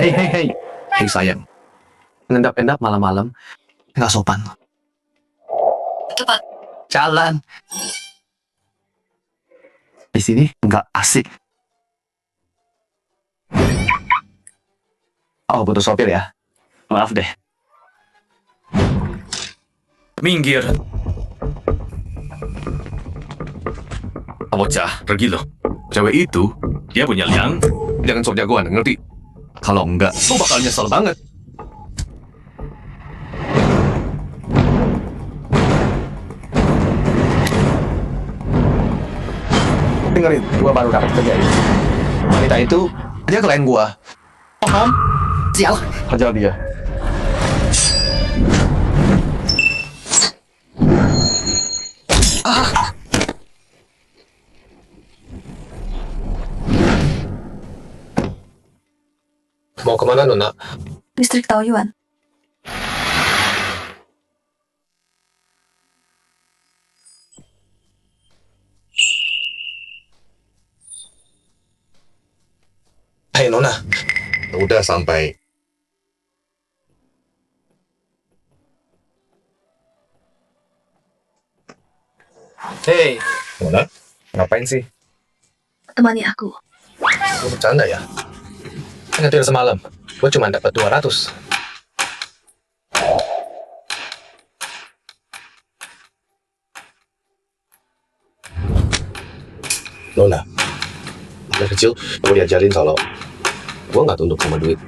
Hei, hei, hei. Hei sayang. Ngendap-endap malam-malam. Nggak sopan. Cepat. Jalan. Di sini nggak asik. Oh, butuh sopir ya? Maaf deh. Minggir. Bocah, pergi loh. Cewek itu, dia punya liang. Jangan sok jagoan, ngerti? Kalau enggak, lo bakal nyesel banget. Dengerin, gua baru dapat kerja ini. Wanita itu, dia klien gua. Paham? Sial. Hajar dia. Mau kemana, Nona? Distrik Taoyuan. Hei, Nona. Udah sampai. Hei. Nona, ngapain sih? Temani aku. Lu bercanda ya? Ngetir semalam, gue cuma dapat 200. Nona, dari kecil gue diajarin kalau gue nggak tunduk sama duit.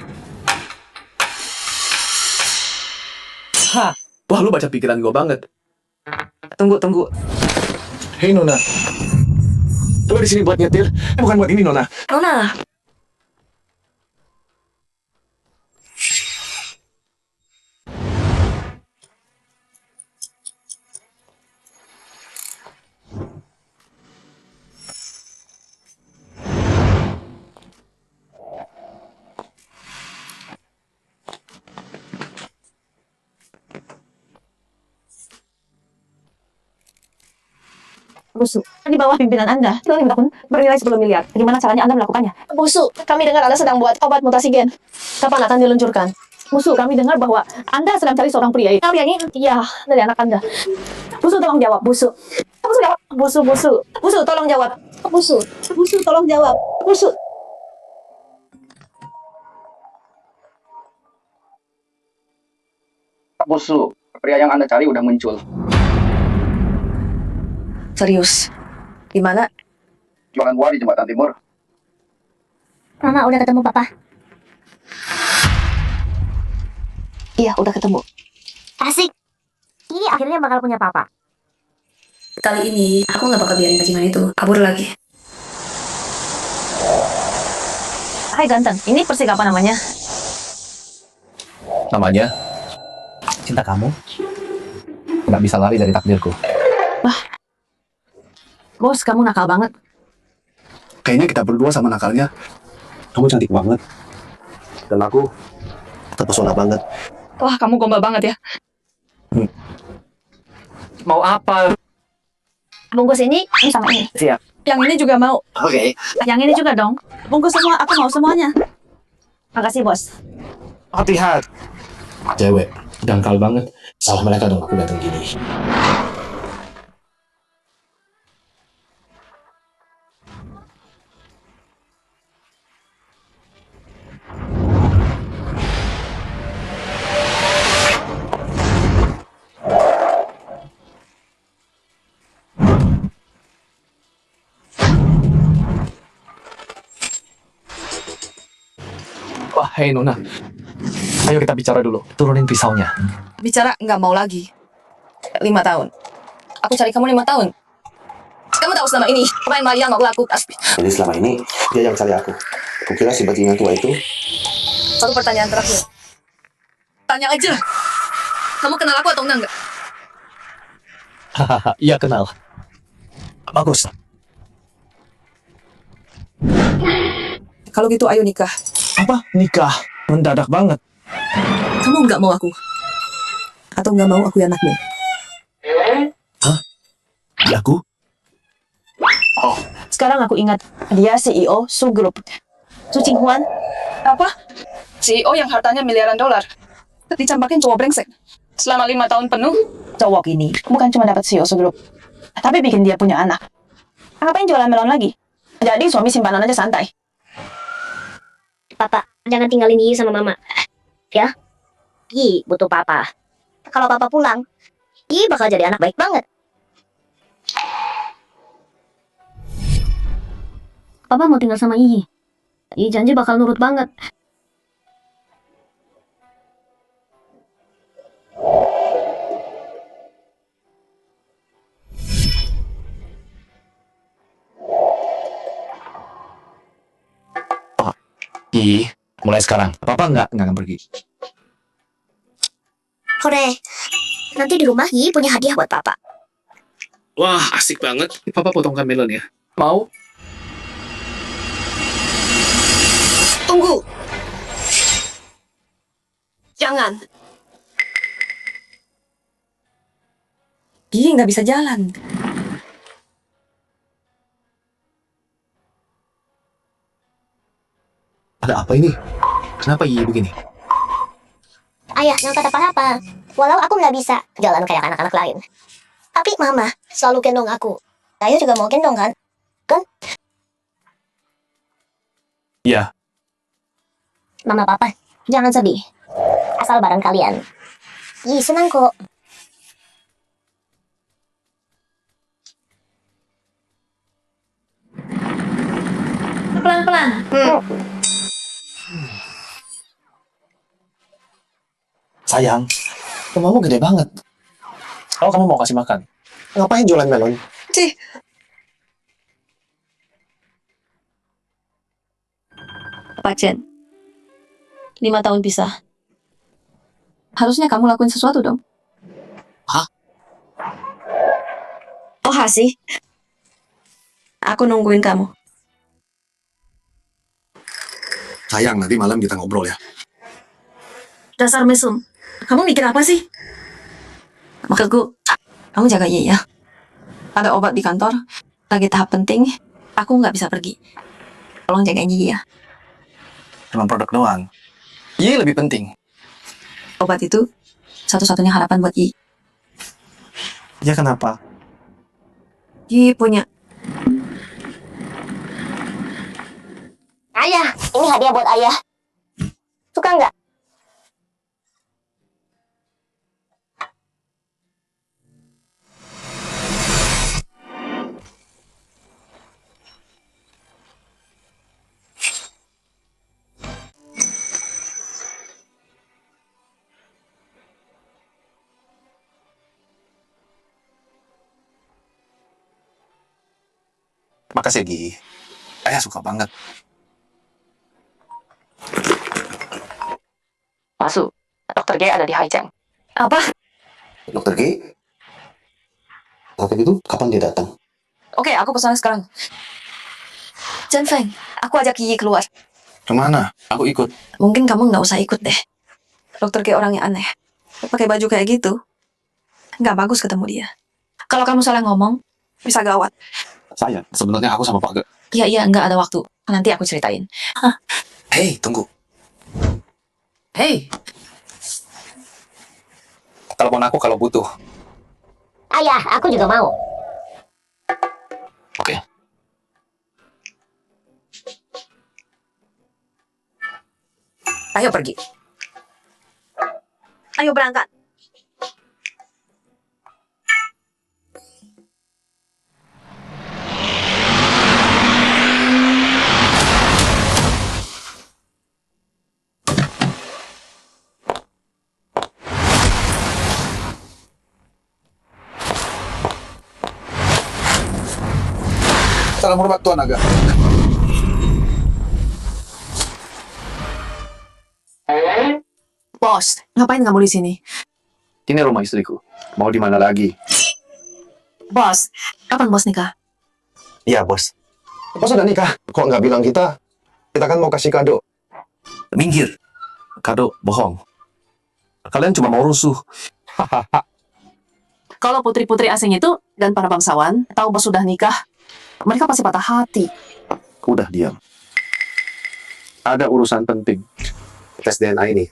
Hah, wah lu baca pikiran gue banget. Tunggu. Hei Nona, lu di sini buat nyetir, bukan buat ini Nona. Nona. Busuk. Di bawah pimpinan Anda, Lima tahun bernilai 10 miliar. Bagaimana caranya Anda melakukannya? Busuk, kami dengar Anda sedang buat obat mutasi gen. Kapan akan diluncurkan? Busuk, kami dengar bahwa Anda sedang cari seorang pria. Pria ini? Iya, dari anak Anda. Busuk, tolong jawab. Busuk. Busuk, jawab. Busuk. Busuk, tolong jawab. Busuk, tolong jawab. Busuk. Pak Bosu, pria yang Anda cari udah muncul. Serius. Di mana? Jualan buah di Jembatan Timur. Mama udah ketemu Papa. Iya, udah ketemu. Asik. Ini akhirnya bakal punya Papa. Kali ini, aku nggak bakal biarin bajingan itu kabur lagi. Hai ganteng, ini persik apa namanya? Namanya cinta kamu. Nggak bisa lari dari takdirku. Bos, kamu nakal banget. Kayaknya kita berdua sama nakalnya. Kamu cantik banget. Dan aku terpesona banget. Wah, kamu gombal banget ya. Mau apa? Bungkus ini sama ini. Siap. Yang ini juga mau. Oke. Yang ini juga dong. Bungkus semua, aku mau semuanya. Makasih, Bos. Hati-hati. Cewek, dangkal banget. Salah mereka dong aku datang gini. Wah, hei Nona. Ayo kita bicara dulu. Turunin pisaunya. Bicara nggak mau lagi. 5 tahun. Aku cari kamu 5 tahun. Kamu tahu selama ini apa yang Maria mau lakukan? Jadi selama ini dia yang cari aku. Kukira si bajingan tua itu. Satu pertanyaan terakhir. Tanya aja. Kamu kenal aku atau enggak? Hahaha, iya kenal. Bagus. Kalau gitu ayo nikah. Apa? Nikah? Mendadak banget. Kamu nggak mau aku? Atau nggak mau aku anakmu? Hah? Ya aku? Sekarang aku ingat, dia CEO Su Group. Su Qinghuan. Apa? CEO yang hartanya miliaran dolar. Dicampakin cowok brengsek. Selama 5 tahun penuh, cowok ini bukan cuma dapat CEO segrup, tapi bikin dia punya anak. Ngapain jualan melon lagi? Jadi suami simpanan aja santai. Papa, jangan tinggalin Yi sama Mama. Ya? Yi butuh Papa. Kalau Papa pulang, Yi bakal jadi anak baik banget. Papa mau tinggal sama Yi. Yi janji bakal nurut banget. Ih, mulai sekarang. Papa nggak akan pergi. Hore, nanti di rumah Yi punya hadiah buat Papa. Wah, asik banget. Papa potongkan melon ya. Mau? Tunggu. Jangan. Yi nggak bisa jalan. Ada apa ini? Kenapa Yi begini? Ayah, nggak kata apa-apa. Walau aku nggak bisa jalan kayak anak-anak lain. Tapi Mama selalu gendong aku. Saya juga mau gendong kan? Kan? Iya. Mama Papa, jangan sedih. Asal bareng kalian. Yi senang kok. Pelan-pelan. Sayang, rumahmu gede banget. Kalau kamu mau kasih makan, ngapain jualan melon? Pak Chen, 5 tahun pisah. Harusnya kamu lakuin sesuatu dong. Hah? Oh, Hasi. Aku nungguin kamu. Sayang, nanti malam kita ngobrol ya. Dasar mesum. Kamu mikir apa sih? Maksudku, kamu jaga Ye ya. Ada obat di kantor, lagi tahap penting. Aku nggak bisa pergi. Tolong jagain Ye ya. Cuma produk doang. Yi lebih penting. Obat itu satu-satunya harapan buat Yi. Ya kenapa? Yi punya. Ayah, ini hadiah buat Ayah. Suka nggak? Makasih, Gi. Ayah suka banget. Masuk. Dokter G ada di Haicheng. Apa? Dokter G? Kalau gitu, kapan dia datang? Oke, aku kesana sekarang. Chen Feng, aku ajak Yi keluar. Kemana? Aku ikut. Mungkin kamu nggak usah ikut deh. Dokter G orangnya aneh. Pakai baju kayak gitu. Nggak bagus ketemu dia. Kalau kamu salah ngomong, bisa gawat. Sayang, sebenarnya aku sama Pak Ge. Iya, nggak ada waktu. Nanti aku ceritain. Hei, tunggu. Hei, Telepon aku kalau butuh. Ayah, aku juga mau. Oke. ayo pergi. Ayo berangkat. Salam hormat Tuan Naga. Bos, ngapain kamu di sini? Ini rumah istriku. Mau di mana lagi? Bos, kapan bos nikah? Iya, Bos. Bos udah nikah. Kok nggak bilang kita? Kita kan mau kasih kado. Minggir. Kado bohong. Kalian cuma mau rusuh. Kalau putri-putri asing itu dan para bangsawan tahu bos sudah nikah, mereka pasti patah hati. Udah diam. Ada urusan penting. tes DNA ini.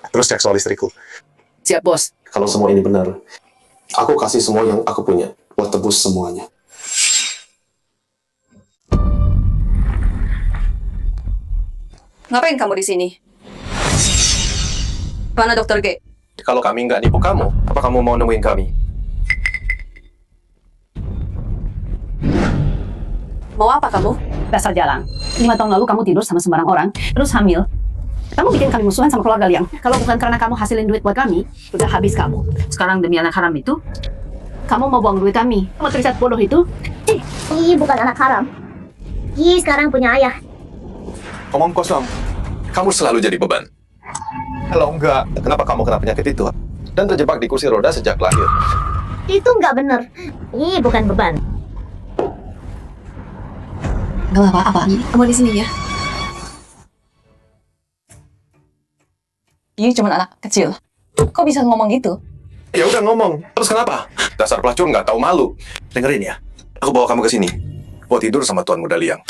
Terus cek soal istriku. Siap, bos. Kalau semua ini benar, aku kasih semua yang aku punya buat tebus semuanya. Ngapain kamu di sini? Mana dokter G? Kalau kami nggak nipu kamu, apa kamu mau nemuin kami? Mau apa kamu? Dasar jalan. 5 tahun lalu kamu tidur sama sembarang orang, terus hamil. Kamu bikin kami musuhan sama keluarga Liang. Kalau bukan karena kamu hasilin duit buat kami, udah habis kamu. Sekarang demi anak haram itu, kamu mau buang duit kami. Kamu terlihat bodoh itu. Ih, bukan anak haram. Ih, sekarang punya ayah. Omong kosong. Kamu selalu jadi beban. Kalau enggak, kenapa kamu kena penyakit itu? Dan terjebak di kursi roda sejak lahir. Itu nggak bener. Ih, bukan beban. Gak apa-apa. Kamu di sini ya. Ini cuma anak kecil. Kok bisa ngomong gitu? Ya udah ngomong. Terus kenapa? Dasar pelacur nggak tahu malu. Dengerin ya. Aku bawa kamu ke sini. Buat tidur sama Tuan Muda Liang.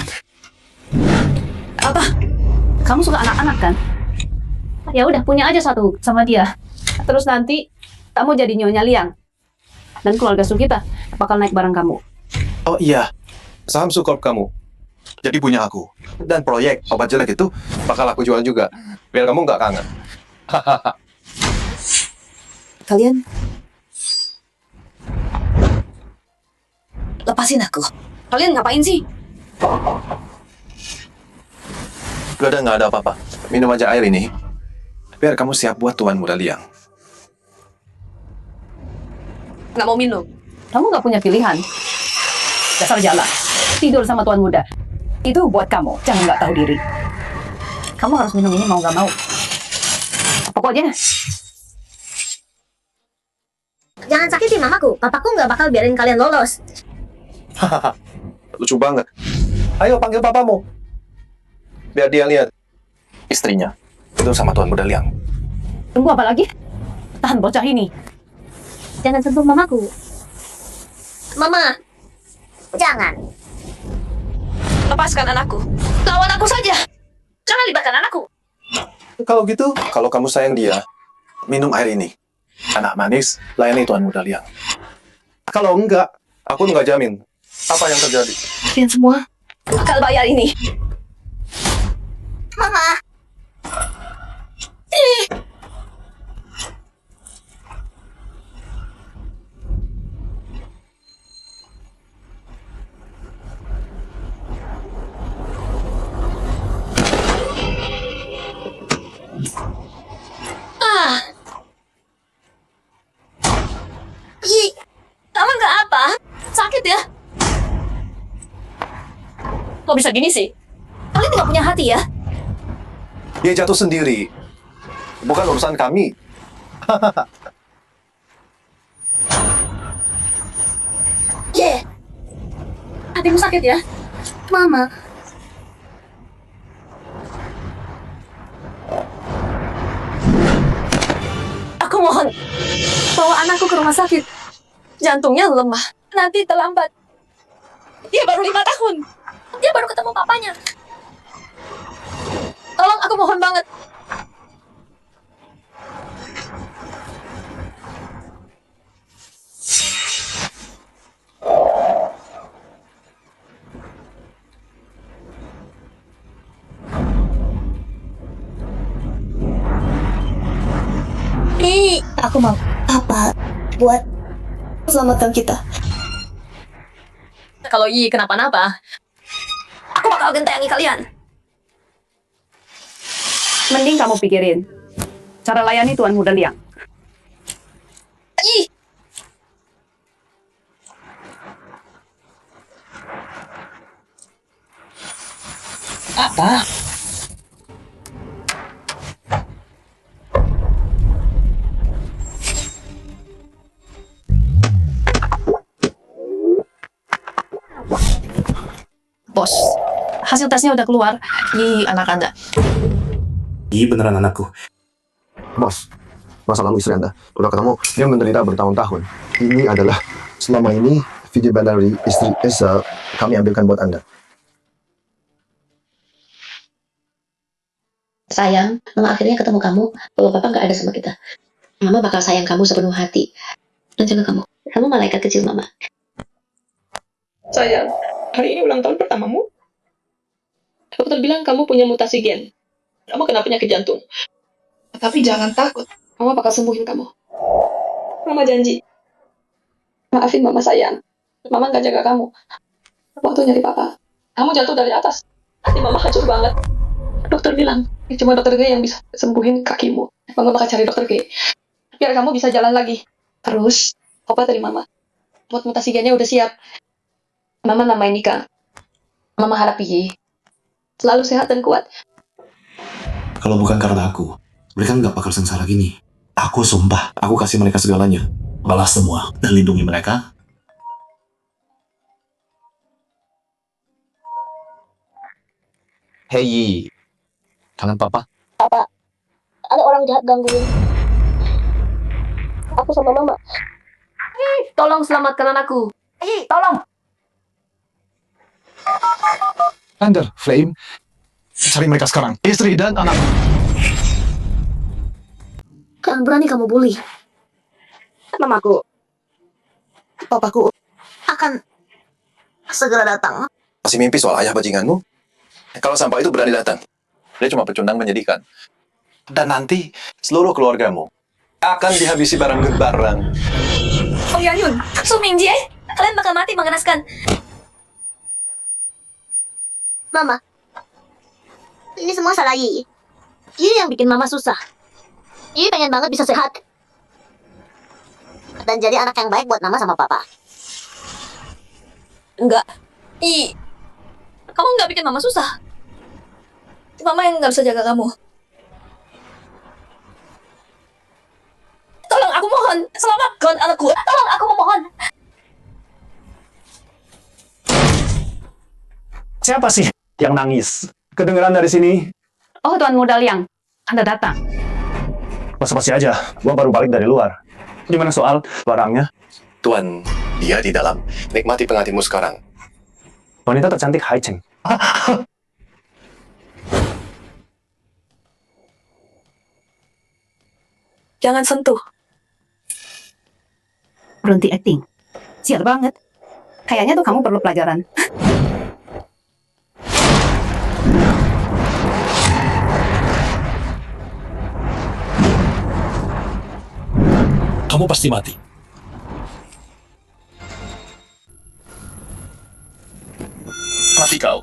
Apa? Kamu suka anak-anak kan? Ya udah punya aja satu sama dia. Terus nanti kamu jadi nyonya Liang. Dan keluarga Sukita bakal naik bareng kamu. Oh iya. Saham Sukorp kamu. Jadi punya aku. Dan proyek obat jelek itu bakal aku jual juga. Biar kamu nggak kangen. Kalian lepasin aku. Kalian ngapain sih? Nggak ada apa-apa. Minum aja air ini. Biar kamu siap buat Tuan Muda Liang. Nggak mau minum. Kamu nggak punya pilihan. Dasar jalan. Tidur sama tuan muda. Itu buat kamu. Jangan nggak tahu diri. Kamu harus minum ini mau nggak mau. Pokoknya. Jangan sakiti mamaku. Papaku nggak bakal biarin kalian lolos. Hahaha. Lucu banget. Ayo panggil papamu. Biar dia lihat istrinya tidur sama Tuan Muda Liang. Tunggu apa lagi? Tahan bocah ini. Jangan sentuh mamaku. Mama, jangan. Lepaskan anakku. Lawan aku saja. Jangan libatkan anakku. Kalau gitu, kalau kamu sayang dia, minum air ini. Anak manis, layani Tuan Muda Liang. Kalau enggak, aku nggak jamin apa yang terjadi. Kalian semua bakal bayar ini. Mama. Ih, kamu nggak apa? Sakit ya? Kok bisa gini sih? Kalian nggak punya hati ya? Dia jatuh sendiri. Bukan urusan kami. Hatimu sakit ya? Mama. Aku mohon, bawa anakku ke rumah sakit. Jantungnya lemah, nanti terlambat. Dia baru 5 tahun. Dia baru ketemu papanya. Tolong, aku mohon banget. Aku mau apa buat selamatkan kita. Kalau Yi kenapa-napa, aku bakal gentayangi kalian. Mending kamu pikirin cara layani Tuan Muda Liang. Yi! Apa? Bos, hasil tesnya udah keluar. Di anak Anda. Iya beneran anakku. Bos, masa lalu istri Anda udah ketemu, dia menderita bertahun-tahun. Ini adalah selama ini video dari istri Esa kami ambilkan buat Anda. Sayang, Mama akhirnya ketemu kamu. Bahwa Papa nggak ada sama kita. Mama bakal sayang kamu sepenuh hati. Dan jaga kamu. Kamu malaikat kecil Mama. Sayang, hari ini ulang tahun pertamamu. Dokter bilang kamu punya mutasi gen. Kamu kena penyakit jantung. Tapi jangan takut. Mama bakal sembuhin kamu. Mama janji. Maafin Mama sayang. Mama nggak jaga kamu. Waktu nyari Papa, kamu jatuh dari atas. Hati Mama hancur banget. Dokter bilang, cuma dokter G yang bisa sembuhin kakimu. Mama bakal cari dokter G. Biar kamu bisa jalan lagi. Terus, obat dari Mama. Buat mutasi gennya udah siap. Mama namain Nika. Mama harap Yi selalu sehat dan kuat. Kalau bukan karena aku, mereka nggak bakal sengsara gini. Aku sumpah, aku kasih mereka segalanya. Balas semua dan lindungi mereka. Hei Yi, kangen papa? Apa? Ada orang jahat gangguin. Aku sama Mama. Tolong selamatkan anakku. Tolong. Thunder, Flame, cari mereka sekarang. Istri dan anak. Jangan berani kamu bully. Mamaku, papaku akan segera datang. Masih mimpi soal ayah bajinganmu? Kalau sampah itu berani datang, dia cuma pecundang menyedihkan. Dan nanti seluruh keluargamu akan dihabisi barang-barang. Oh ya Yun, Sumingji kalian bakal mati mengenaskan. Mama, ini semua salah Yi. Yi yang bikin Mama susah. Yi pengen banget bisa sehat. Dan jadi anak yang baik buat Mama sama Papa. Enggak. Kamu nggak bikin Mama susah. Mama yang nggak bisa jaga kamu. Tolong aku mohon, selamatkan anakku. Tolong aku memohon. Siapa sih yang nangis? Kedengeran dari sini? Oh, Tuan Muda Liang, Anda datang. Basa-basi aja, gua baru balik dari luar. Gimana soal barangnya? Tuan, dia di dalam. Nikmati pengantinmu sekarang. Wanita tercantik Hai Cheng. Jangan sentuh. Berhenti acting. Sial banget. Kayaknya tuh kamu perlu pelajaran. Kamu pasti mati. Mati kau.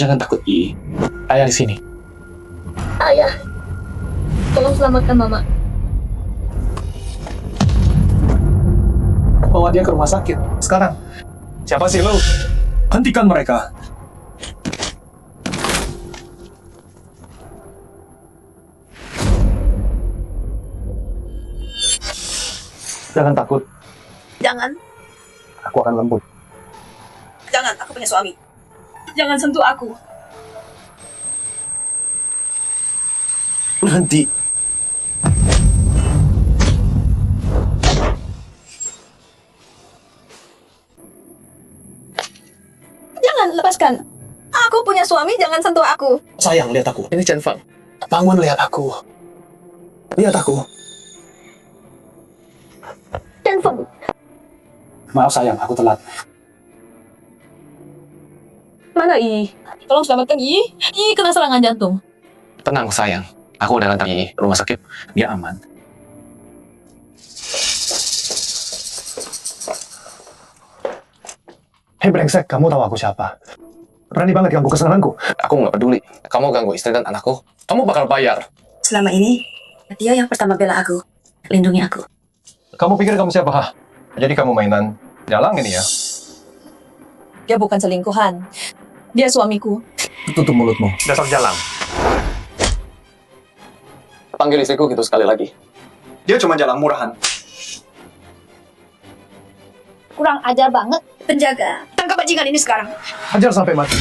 Jangan takut Yi. Ayah di sini. Ayah, tolong selamatkan Mama. Bawa dia ke rumah sakit. Sekarang. Siapa sih lo? Hentikan mereka. Jangan takut. Jangan. Aku akan lembut. Jangan, aku punya suami. Jangan sentuh aku. Berhenti. Jangan, lepaskan. Aku punya suami, jangan sentuh aku. Sayang, lihat aku. Ini Chen Fang. Bangun, lihat aku. Lihat aku. Telepon. Maaf sayang, aku telat. Mana I? Tolong selamatkan I. I kena serangan jantung. Tenang sayang. Aku udah ngantar Yi rumah sakit. Dia aman. Hei brengsek, kamu tahu aku siapa? Berani banget ganggu kesenanganku. Aku nggak peduli. Kamu ganggu istri dan anakku. Kamu bakal bayar. Selama ini, dia yang pertama bela aku. Lindungi aku. Kamu pikir kamu siapa? Hah? Jadi kamu mainan jalang ini ya? Dia bukan selingkuhan. Dia suamiku. Tutup mulutmu. Dasar jalang. Panggil istriku gitu sekali lagi. Dia cuma jalang murahan. Kurang ajar banget. Penjaga, tangkap bajingan ini sekarang. Hajar sampai mati.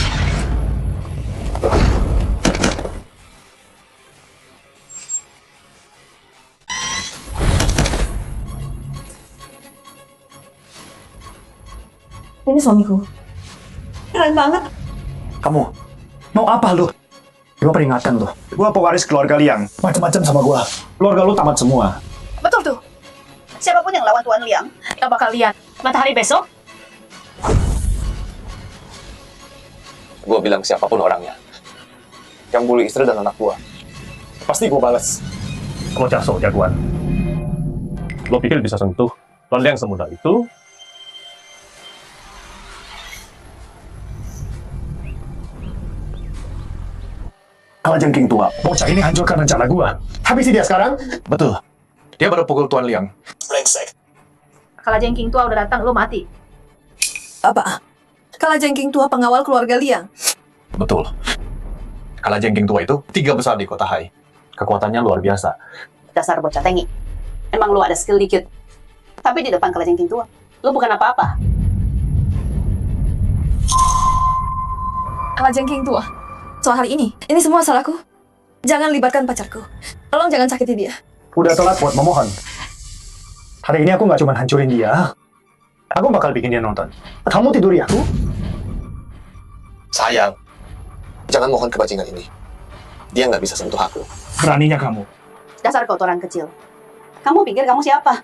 Ini suamiku. Keren banget. Kamu, mau apa lu? Gua peringatkan lu. Gua pewaris keluarga Liang. Macam-macam sama gua. Keluarga lu tamat semua. Betul tuh. Siapapun yang lawan Tuan Liang, kita bakal lihat matahari besok. Gua bilang siapapun orangnya. Yang bully istri dan anak gua. Pasti gua balas. Lo jasok jagoan. Lo pikir bisa sentuh Tuan Liang semudah itu? Kalau jengking tua, bocah ini hancurkan rencana gua. Habisi dia sekarang. Betul. Dia baru pukul Tuan Liang. Brengsek. Kalau jengking tua udah datang, lo mati. Apa? Kalajengking tua pengawal keluarga Liang. Betul. Kalajengking tua itu 3 besar di kota Hai. Kekuatannya luar biasa. Dasar bocah tengi. Emang lo ada skill dikit. Tapi di depan kalau jengking tua, lo bukan apa-apa. Kalajengking tua. Soal hari ini semua salahku. Jangan libatkan pacarku. Tolong jangan sakiti dia. Udah telat buat memohon. Hari ini aku nggak cuma hancurin dia. Aku bakal bikin dia nonton. Kamu tiduri aku? Sayang. Jangan mohon kebajingan ini. Dia nggak bisa sentuh aku. Beraninya kamu. Dasar kotoran kecil. Kamu pikir kamu siapa?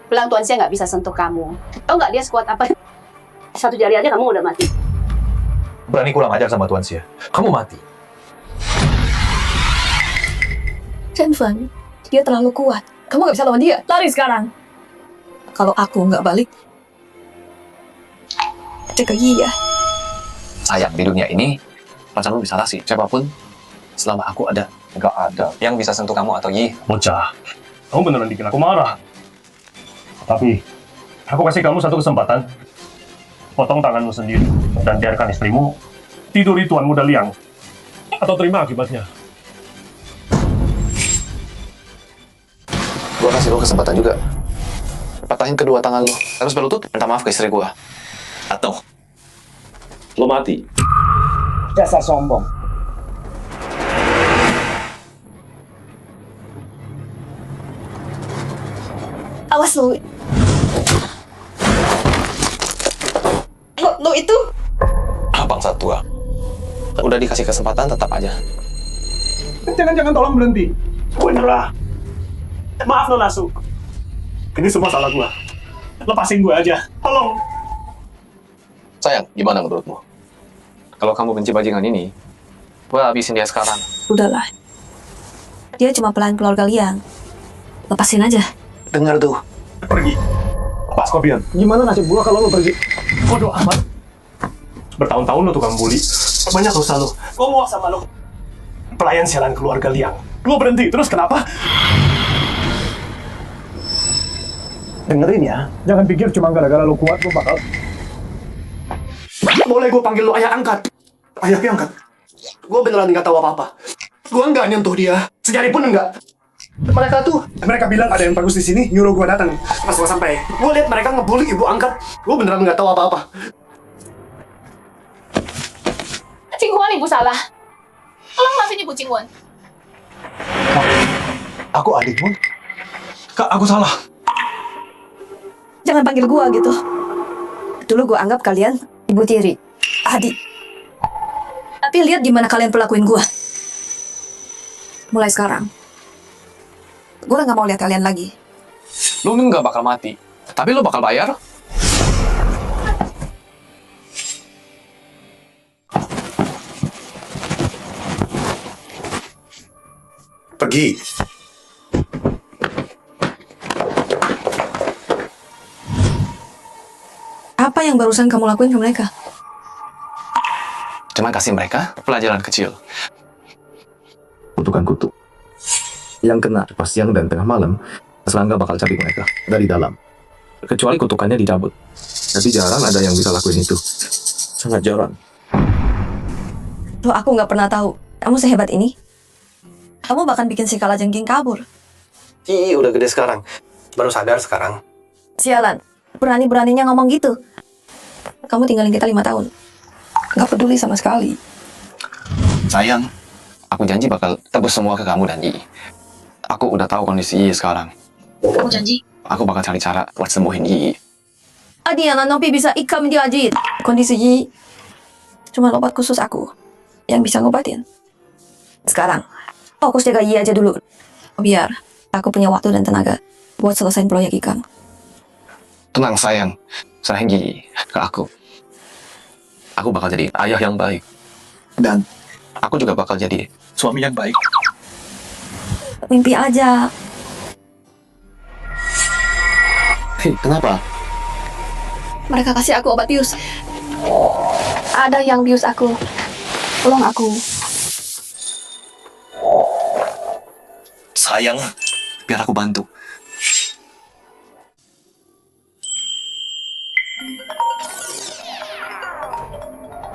Bilang Tuan Sia nggak bisa sentuh kamu. Tahu nggak dia sekuat apa? 1 jari aja kamu udah mati. Berani kurang ajar sama Tuan Sia. Kamu mati. Shenfen, dia terlalu kuat. Kamu gak bisa lawan dia. Lari sekarang. Kalau aku nggak balik, jaga Yi ya. Sayang, di dunia ini pacarmu bisa kasih siapapun selama aku ada. Nggak ada yang bisa sentuh kamu atau Yi. Bocah, kamu beneran bikin aku marah. Tapi, aku kasih kamu 1 kesempatan. Potong tanganmu sendiri dan biarkan istrimu tidur di Tuan Muda Liang. Atau terima akibatnya. Gua kasih lo kesempatan juga. Patahin kedua tangan lo. Terus berlutut, minta maaf ke istri gua. Atau lo mati. Dasar sombong. Awas lu. Lu itu? Bangsa tua. Udah dikasih kesempatan tetap aja. Jangan tolong berhenti. Gue nyerah. Maaf lo Nasu. Ini semua salah gua. Lepasin gue aja. Tolong. Sayang, gimana menurutmu? Kalau kamu benci bajingan ini, gua habisin dia sekarang. Udahlah. Dia cuma pelayan keluarga Liang. Lepasin aja. Dengar tuh. Pergi. Pak Scorpion, gimana nasib gua kalau lo pergi? Bodoh amat. Bertahun-tahun lo tukang bully. Banyak dosa lo. Gua muak sama lo. Pelayan sialan keluarga Liang. Lo berhenti, terus kenapa? Dengerin ya. Jangan pikir cuma gara-gara lo kuat, lo bakal... Boleh gue panggil lo ayah angkat? Ayah angkat? Gue beneran nggak tahu apa-apa. Gue nggak nyentuh dia. Sejari pun enggak. Mereka bilang ada yang bagus di sini, nyuruh gue datang. Pas gue sampai, gue lihat mereka ngebully ibu angkat. Gue beneran nggak tahu apa-apa. Cingguan ibu salah. Tolong maafin ibu Cingguan. Aku adikmu? Kak, aku salah. Jangan panggil gua gitu. Dulu gua anggap kalian ibu tiri, adik. Tapi lihat gimana kalian perlakuin gua. Mulai sekarang, gua nggak mau lihat kalian lagi. Lu nggak bakal mati, tapi lu bakal bayar. Pergi. Apa yang barusan kamu lakuin ke mereka? Cuma kasih mereka pelajaran kecil. Kutukan kutu. Yang kena pas siang dan tengah malam, serangga bakal cari mereka dari dalam. Kecuali kutukannya dicabut. Tapi jarang ada yang bisa lakuin itu. Sangat jarang. Loh, aku nggak pernah tahu. Kamu sehebat ini? Kamu bahkan bikin si Kalajengking kabur. Ih, udah gede sekarang. Baru sadar sekarang. Sialan, berani-beraninya ngomong gitu. Kamu tinggalin kita 5 tahun. Nggak peduli sama sekali. Sayang, aku janji bakal tebus semua ke kamu dan Yi. Aku udah tahu kondisi Yi sekarang. Kamu janji? Aku bakal cari cara buat sembuhin Yi. Adi yang Nopi bisa ikam dia Ajit. Kondisi Yi Cuma obat khusus aku yang bisa ngobatin. Sekarang, fokus jaga Yi aja dulu. Biar aku punya waktu dan tenaga buat selesain proyek ikan. Tenang sayang, serahin Yi ke aku. Aku bakal jadi ayah yang baik. Dan aku juga bakal jadi suami yang baik. Mimpi aja. Hei, kenapa? Mereka kasih aku obat bius. Ada yang bius aku. Tolong aku. Sayang, biar aku bantu.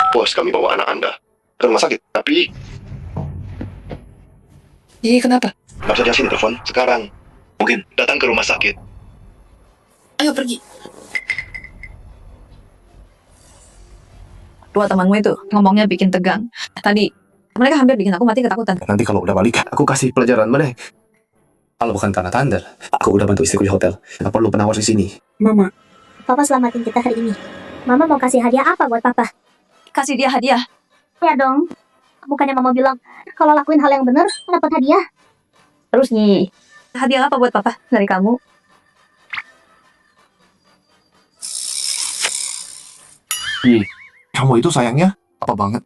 Bos, kami bawa anak Anda ke rumah sakit. Tapi Yi, kenapa? nggak bisa di sini telepon sekarang. Mungkin datang ke rumah sakit. Ayo pergi. Dua temanmu itu ngomongnya bikin tegang. Tadi mereka hampir bikin aku mati ketakutan. Nanti kalau udah balik, aku kasih pelajaran mereka. Kalau bukan karena Thunder, aku udah bantu istriku di hotel. Nggak perlu penawar di sini. Mama, Papa selamatin kita hari ini. Mama mau kasih hadiah apa buat Papa? Kasih dia hadiah. Ya dong. Bukannya Mama bilang, kalau lakuin hal yang benar, dapat hadiah. Terus Yi, hadiah apa buat Papa dari kamu? Yi, kamu itu sayangnya apa banget?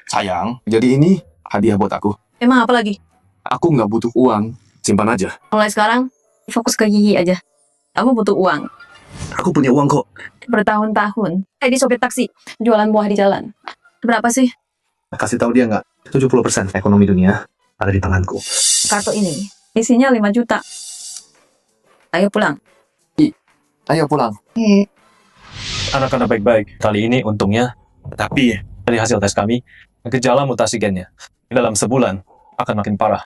Sayang, jadi ini hadiah buat aku. Emang apa lagi? Aku nggak butuh uang, simpan aja. Mulai sekarang, fokus ke Yi aja. Kamu butuh uang. Aku punya uang kok. Bertahun-tahun. Jadi sopir taksi, jualan buah di jalan. Berapa sih? Kasih tahu dia nggak? 70% ekonomi dunia ada di tanganku. Kartu ini isinya 5 juta. Ayo pulang. Ayo pulang. Anak-anak baik-baik. Kali ini untungnya, tapi dari hasil tes kami, gejala mutasi gennya dalam sebulan akan makin parah.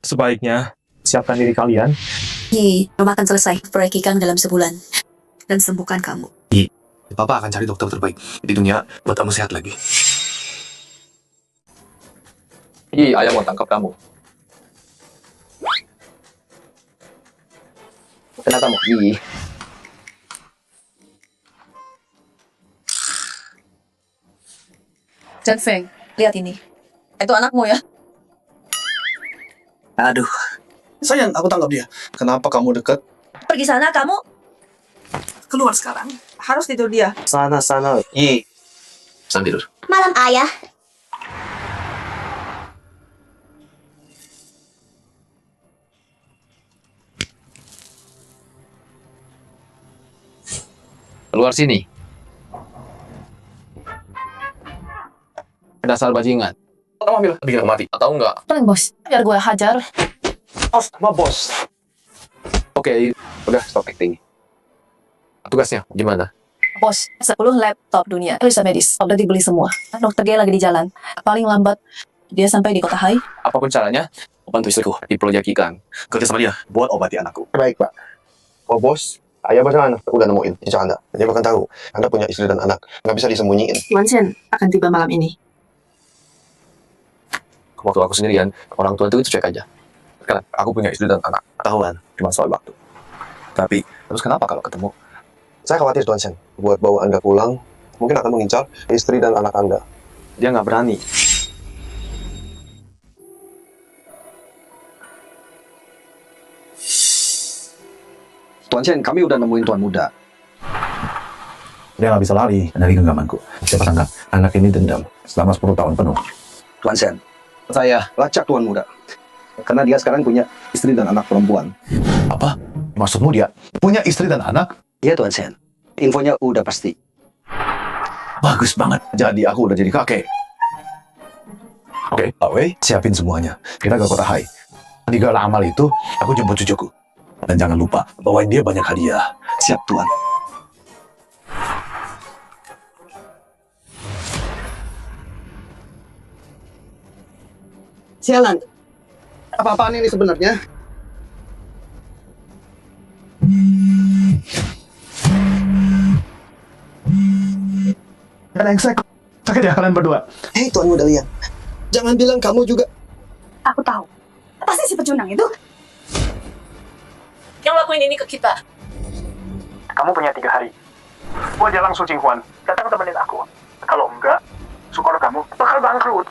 Sebaiknya siapkan diri kalian. Yi, rumah akan selesai proyek ikan dalam sebulan. Dan sembuhkan kamu. Papa akan cari dokter terbaik di dunia buat kamu sehat lagi. Ayah mau tangkap kamu. Kenapa kamu? Jan Feng, lihat ini. Itu anakmu ya? Aduh. Sayang, aku tangkap dia. Kenapa kamu dekat? Pergi sana kamu. Keluar sekarang. Harus tidur dia. Sana. Yi. Sana tidur. Malam ayah. Keluar sini. Dasar bajingan. Kamu ambil bikin aku mati, atau enggak? Paling bos, biar gue hajar. Sama bos. Oke, udah stop acting. Tugasnya gimana? Bos, 10 laptop dunia, periksa medis, udah dibeli semua. Dokter dia lagi di jalan. Paling lambat, dia sampai di kota Hai. Apapun caranya, bantu istriku di proyek ikan. Kerja sama dia buat obati anakku. Baik, Pak. Oh, Bos. Ayah bahkan udah nemuin jejak Anda. Dia bahkan tahu Anda punya istri dan anak. Nggak bisa disembunyiin. Tuan Shen akan tiba malam ini. Waktu aku sendirian, orang tua itu cuek aja. Karena aku punya istri dan anak. Tahuan, cuma soal waktu. Tapi, terus kenapa kalau ketemu? Saya khawatir, Tuan Shen. Buat bawa Anda pulang, mungkin akan mengincar istri dan anak Anda. Dia nggak berani. Tuan Shen, kami udah nemuin Tuan Muda. Dia nggak bisa lari dari genggamanku. Siapa sangka anak ini dendam selama 10 tahun penuh. Tuan Shen, saya lacak Tuan Muda. Karena dia sekarang punya istri dan anak perempuan. Apa? Maksudmu dia punya istri dan anak? Iya, Tuan Shen. Infonya udah pasti. Bagus banget. Jadi aku udah jadi kakek. Oke, Awe, siapin semuanya. Kita ke kota Hai. Di gala amal itu, aku jemput cucuku. Dan jangan lupa, bawain dia banyak hadiah. Siap, Tuan. Sialan. Apa-apaan ini sebenarnya? Brengsek. Sakit ya kalian berdua? Hei, Tuan Muda Lian. Jangan bilang kamu juga Aku tahu. Pasti si pecundang itu yang lakuin ini ke kita. Kamu punya 3 hari. Gua jalan Su Jinghuan. Datang temenin aku. Kalau enggak, syukur kamu bakal bangkrut.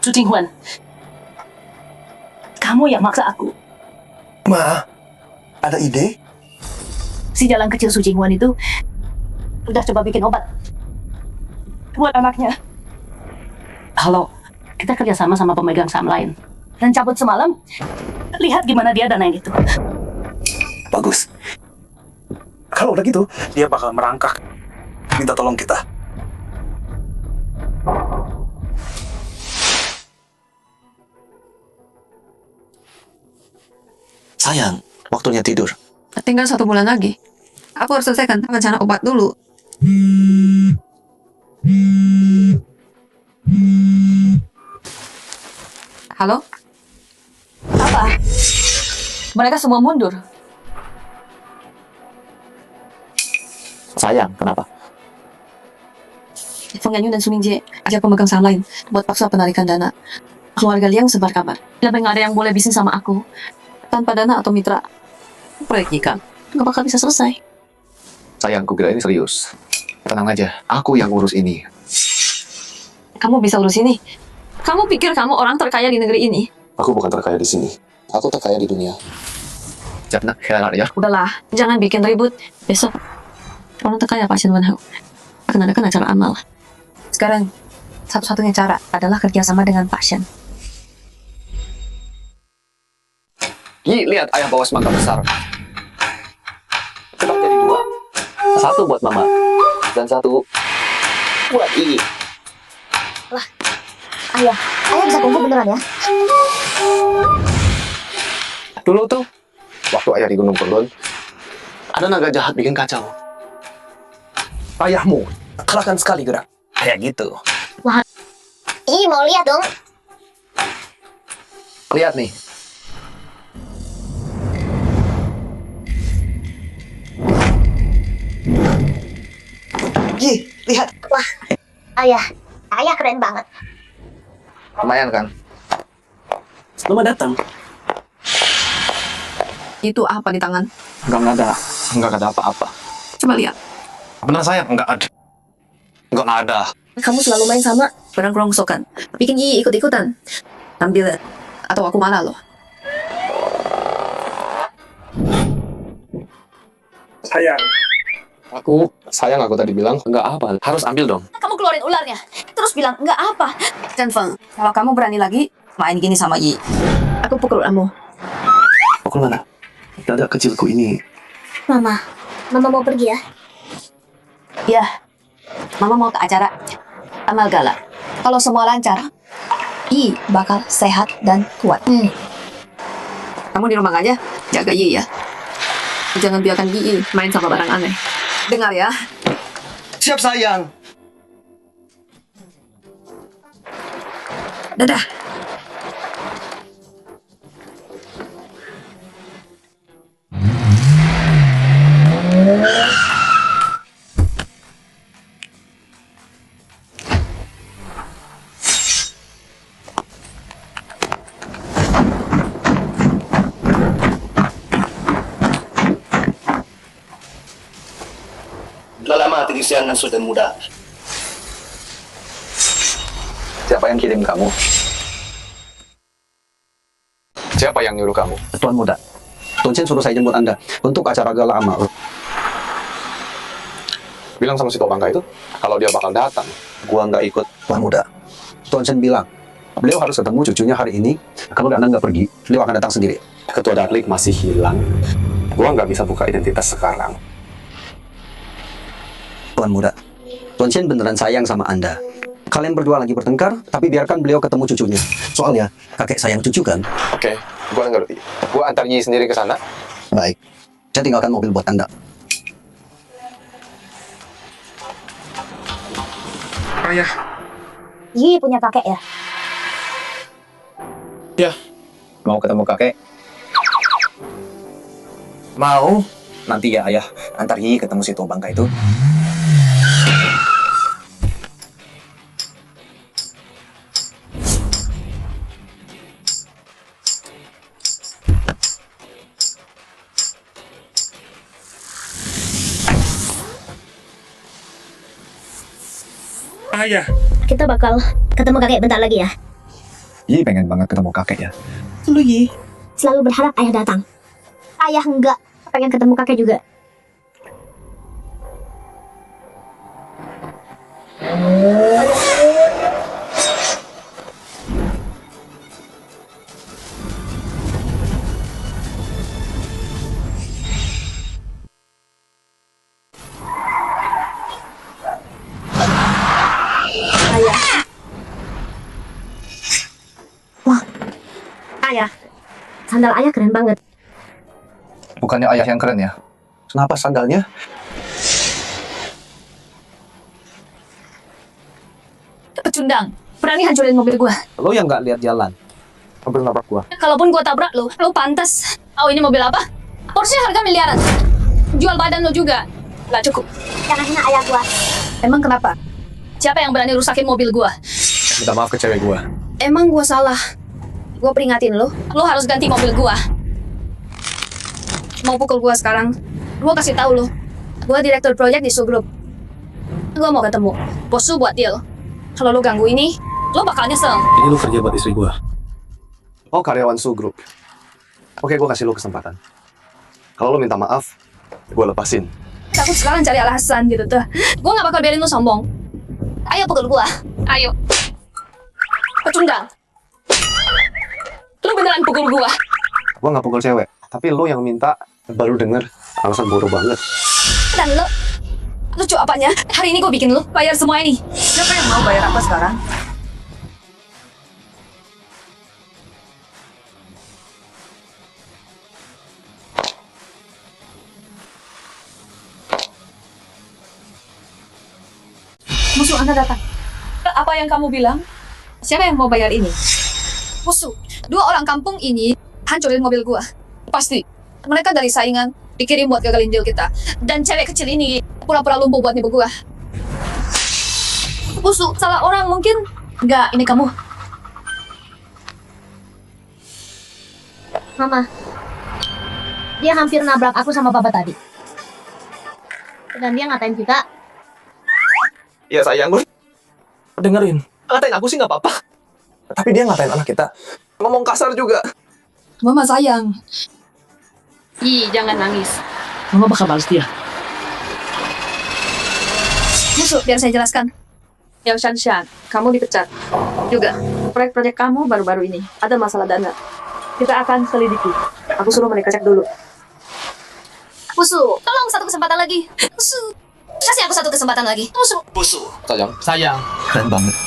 Su Jinghuan, kamu yang maksa aku. Ma, ada ide? Si jalan kecil Su Jinghuan itu udah coba bikin obat buat anaknya. Halo, kita kerjasama sama pemegang saham lain. Dan cabut semalam, lihat gimana dia danain itu. Bagus. Kalau udah gitu, dia bakal merangkak. Minta tolong kita. Sayang, waktunya tidur. Tinggal 1 bulan lagi. Aku harus selesaikan rencana obat dulu. Halo? Apa? Mereka semua mundur. Sayang, kenapa? Feng Yanyu dan Su Mingjie ajak pemegang saham lain buat paksa penarikan dana. Keluarga Liang sebar kabar. Lebih nggak ada yang boleh bisnis sama aku tanpa dana atau mitra. Proyek Yika nggak bakal bisa selesai. Sayang, kukira ini serius. Tenang aja, aku yang urus ini. Kamu bisa urus ini. Kamu pikir kamu orang terkaya di negeri ini? Aku bukan terkaya di sini. Aku terkaya di dunia. Jangan heran ya. Udahlah, jangan bikin ribut. Besok orang terkaya pasien Wan Hao akan adakan acara amal. Sekarang satu-satunya cara adalah kerjasama dengan pasien. Yi, lihat ayah bawa semangka besar. Tetap jadi 2. 1 buat mama dan 1 buat Yi. Ayah bisa kungfu beneran ya? Dulu tuh, waktu ayah di Gunung Purlun, ada naga jahat bikin kacau. Ayahmu, kalahkan sekali gerak. Kayak gitu. Ih, mau lihat dong. Lihat nih. Yi, lihat. Wah, ayah keren banget. Lumayan kan? Selamat datang. Itu apa di tangan? Enggak ada apa-apa. Coba lihat. Benar sayang, enggak ada. Enggak ada. Kamu selalu main sama barang rongsokan. Bikin Yi ikut-ikutan. Ambil atau aku malah loh. Sayang aku tadi bilang enggak apa. Harus ambil dong. Kamu keluarin ularnya. Terus bilang nggak apa. Chen Feng, kalau kamu berani lagi main gini sama Yi, aku pukul kamu. Pukul mana? Dada kecilku ini. Mama mau pergi ya? Ya, Mama mau ke acara amal gala. Kalau semua lancar, Yi bakal sehat dan kuat. Kamu di rumah aja, jaga Yi ya. Jangan biarkan Yi main sama barang aneh. Dengar ya. Siap sayang. Dadah. Sudah lama hati kesian dan sudah muda. Siapa yang kirim kamu? Siapa yang nyuruh kamu? Tuan muda, Tuan Chen suruh saya jemput Anda untuk acara gala amal. Bilang sama si Tobangka itu, kalau dia bakal datang. Gua nggak ikut, Tuan muda. Tuan Chen bilang, beliau harus ketemu cucunya hari ini. Kalau Anda nggak pergi, beliau akan datang sendiri. Ketua Darlik masih hilang. Gua nggak bisa buka identitas sekarang. Tuan muda, Tuan Chen beneran sayang sama Anda. Kalian berdua lagi bertengkar, tapi biarkan beliau ketemu cucunya. Soalnya, kakek sayang cucu kan? Oke, gua ngerti. Gua antar Yi sendiri ke sana. Baik, saya tinggalkan mobil buat Anda. Yi punya kakek ya? Ya, mau ketemu kakek? Mau? Nanti ya ayah, antar Yi ketemu si Tobangka itu. bahaya. Kita bakal ketemu kakek bentar lagi ya. Yi pengen banget ketemu kakek ya. Lu Yi. Selalu berharap ayah datang. Ayah enggak pengen ketemu kakek juga. Ayah. Wah. Ayah. Sandal ayah keren banget. Bukannya ayah yang keren ya? Kenapa sandalnya? Pecundang, berani hancurin mobil gua. Lo yang nggak lihat jalan. Hampir nabrak gua. Kalaupun gua tabrak lo pantas. Tahu ini mobil apa? Porsche harga miliaran. Jual badan lo juga. Nggak cukup. Jangan hina ayah gua. Emang kenapa? Siapa yang berani rusakin mobil gua? Minta maaf ke cewek gua. Emang gua salah. Gua peringatin lo harus ganti mobil gua. Mau pukul gua sekarang? Gua kasih tahu lo. Gua direktur proyek di Su Group. Gua mau ketemu bos Su buat deal. Kalau lo ganggu ini, lo bakal nyesel. Ini lo kerja buat istri gua. Oh, karyawan Su Group. Oke, gua kasih lo kesempatan. Kalau lo minta maaf, gua lepasin. Takut sekarang cari alasan gitu tuh. Gua nggak bakal biarin lo sombong. Ayo pukul gua. Ayo. Pecundang. Lo beneran pukul gua. Gua nggak pukul cewek, tapi lo yang minta. Baru denger alasan bodoh banget. Dan lo lucu apanya? Hari ini gue bikin lo bayar semua ini. Siapa yang mau bayar apa sekarang? Musuh Anda datang. Apa yang kamu bilang? Siapa yang mau bayar ini? Musuh. 2 orang kampung ini hancurin mobil gua. Pasti. Mereka dari saingan dikirim buat gagalin deal kita. Dan cewek kecil ini pura-pura lumpuh buat nipu gua. Musuh, salah orang mungkin. Enggak, ini kamu. Mama. Dia hampir nabrak aku sama papa tadi. Dan dia ngatain kita. Ya sayang, gue Dengerin. ngatain aku sih nggak apa-apa. Tapi dia ngatain anak kita. Ngomong kasar juga. Mama sayang. Ih, jangan nangis. Mama bakal balas dia. Musuh, biar saya jelaskan. Yang Shanshan, kamu dipecat. Juga, proyek-proyek kamu baru-baru ini ada masalah dana. Kita akan selidiki. Aku suruh mereka cek dulu. Musuh, tolong satu kesempatan lagi. Musuh, kasih aku satu kesempatan lagi. Musuh. Sayang. Keren banget.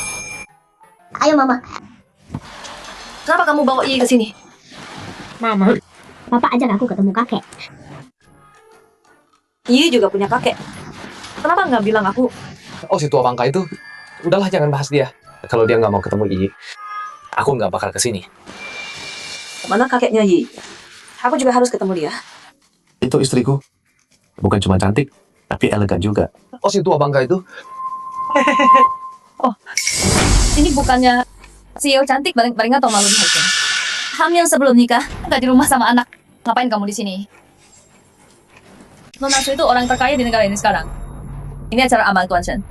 Ayo mama. Kenapa kamu bawa Yi ke sini? Mama. Papa ajak aku ketemu kakek. Yi juga punya kakek. Kenapa nggak bilang aku? Oh, si tua bangka itu. Udahlah, jangan bahas dia. Kalau dia nggak mau ketemu Yi, aku nggak bakal kesini. Mana kakeknya Yi? Aku juga harus ketemu dia. Itu istriku. Bukan cuma cantik, tapi elegan juga. Oh, si tua bangka itu. Oh, ini bukannya CEO cantik paling nggak tau malu di hati. Hamil sebelum nikah, nggak di rumah sama anak. Ngapain kamu di sini? Nona Su itu orang terkaya di negara ini sekarang. Ini acara amal Tuan Shen.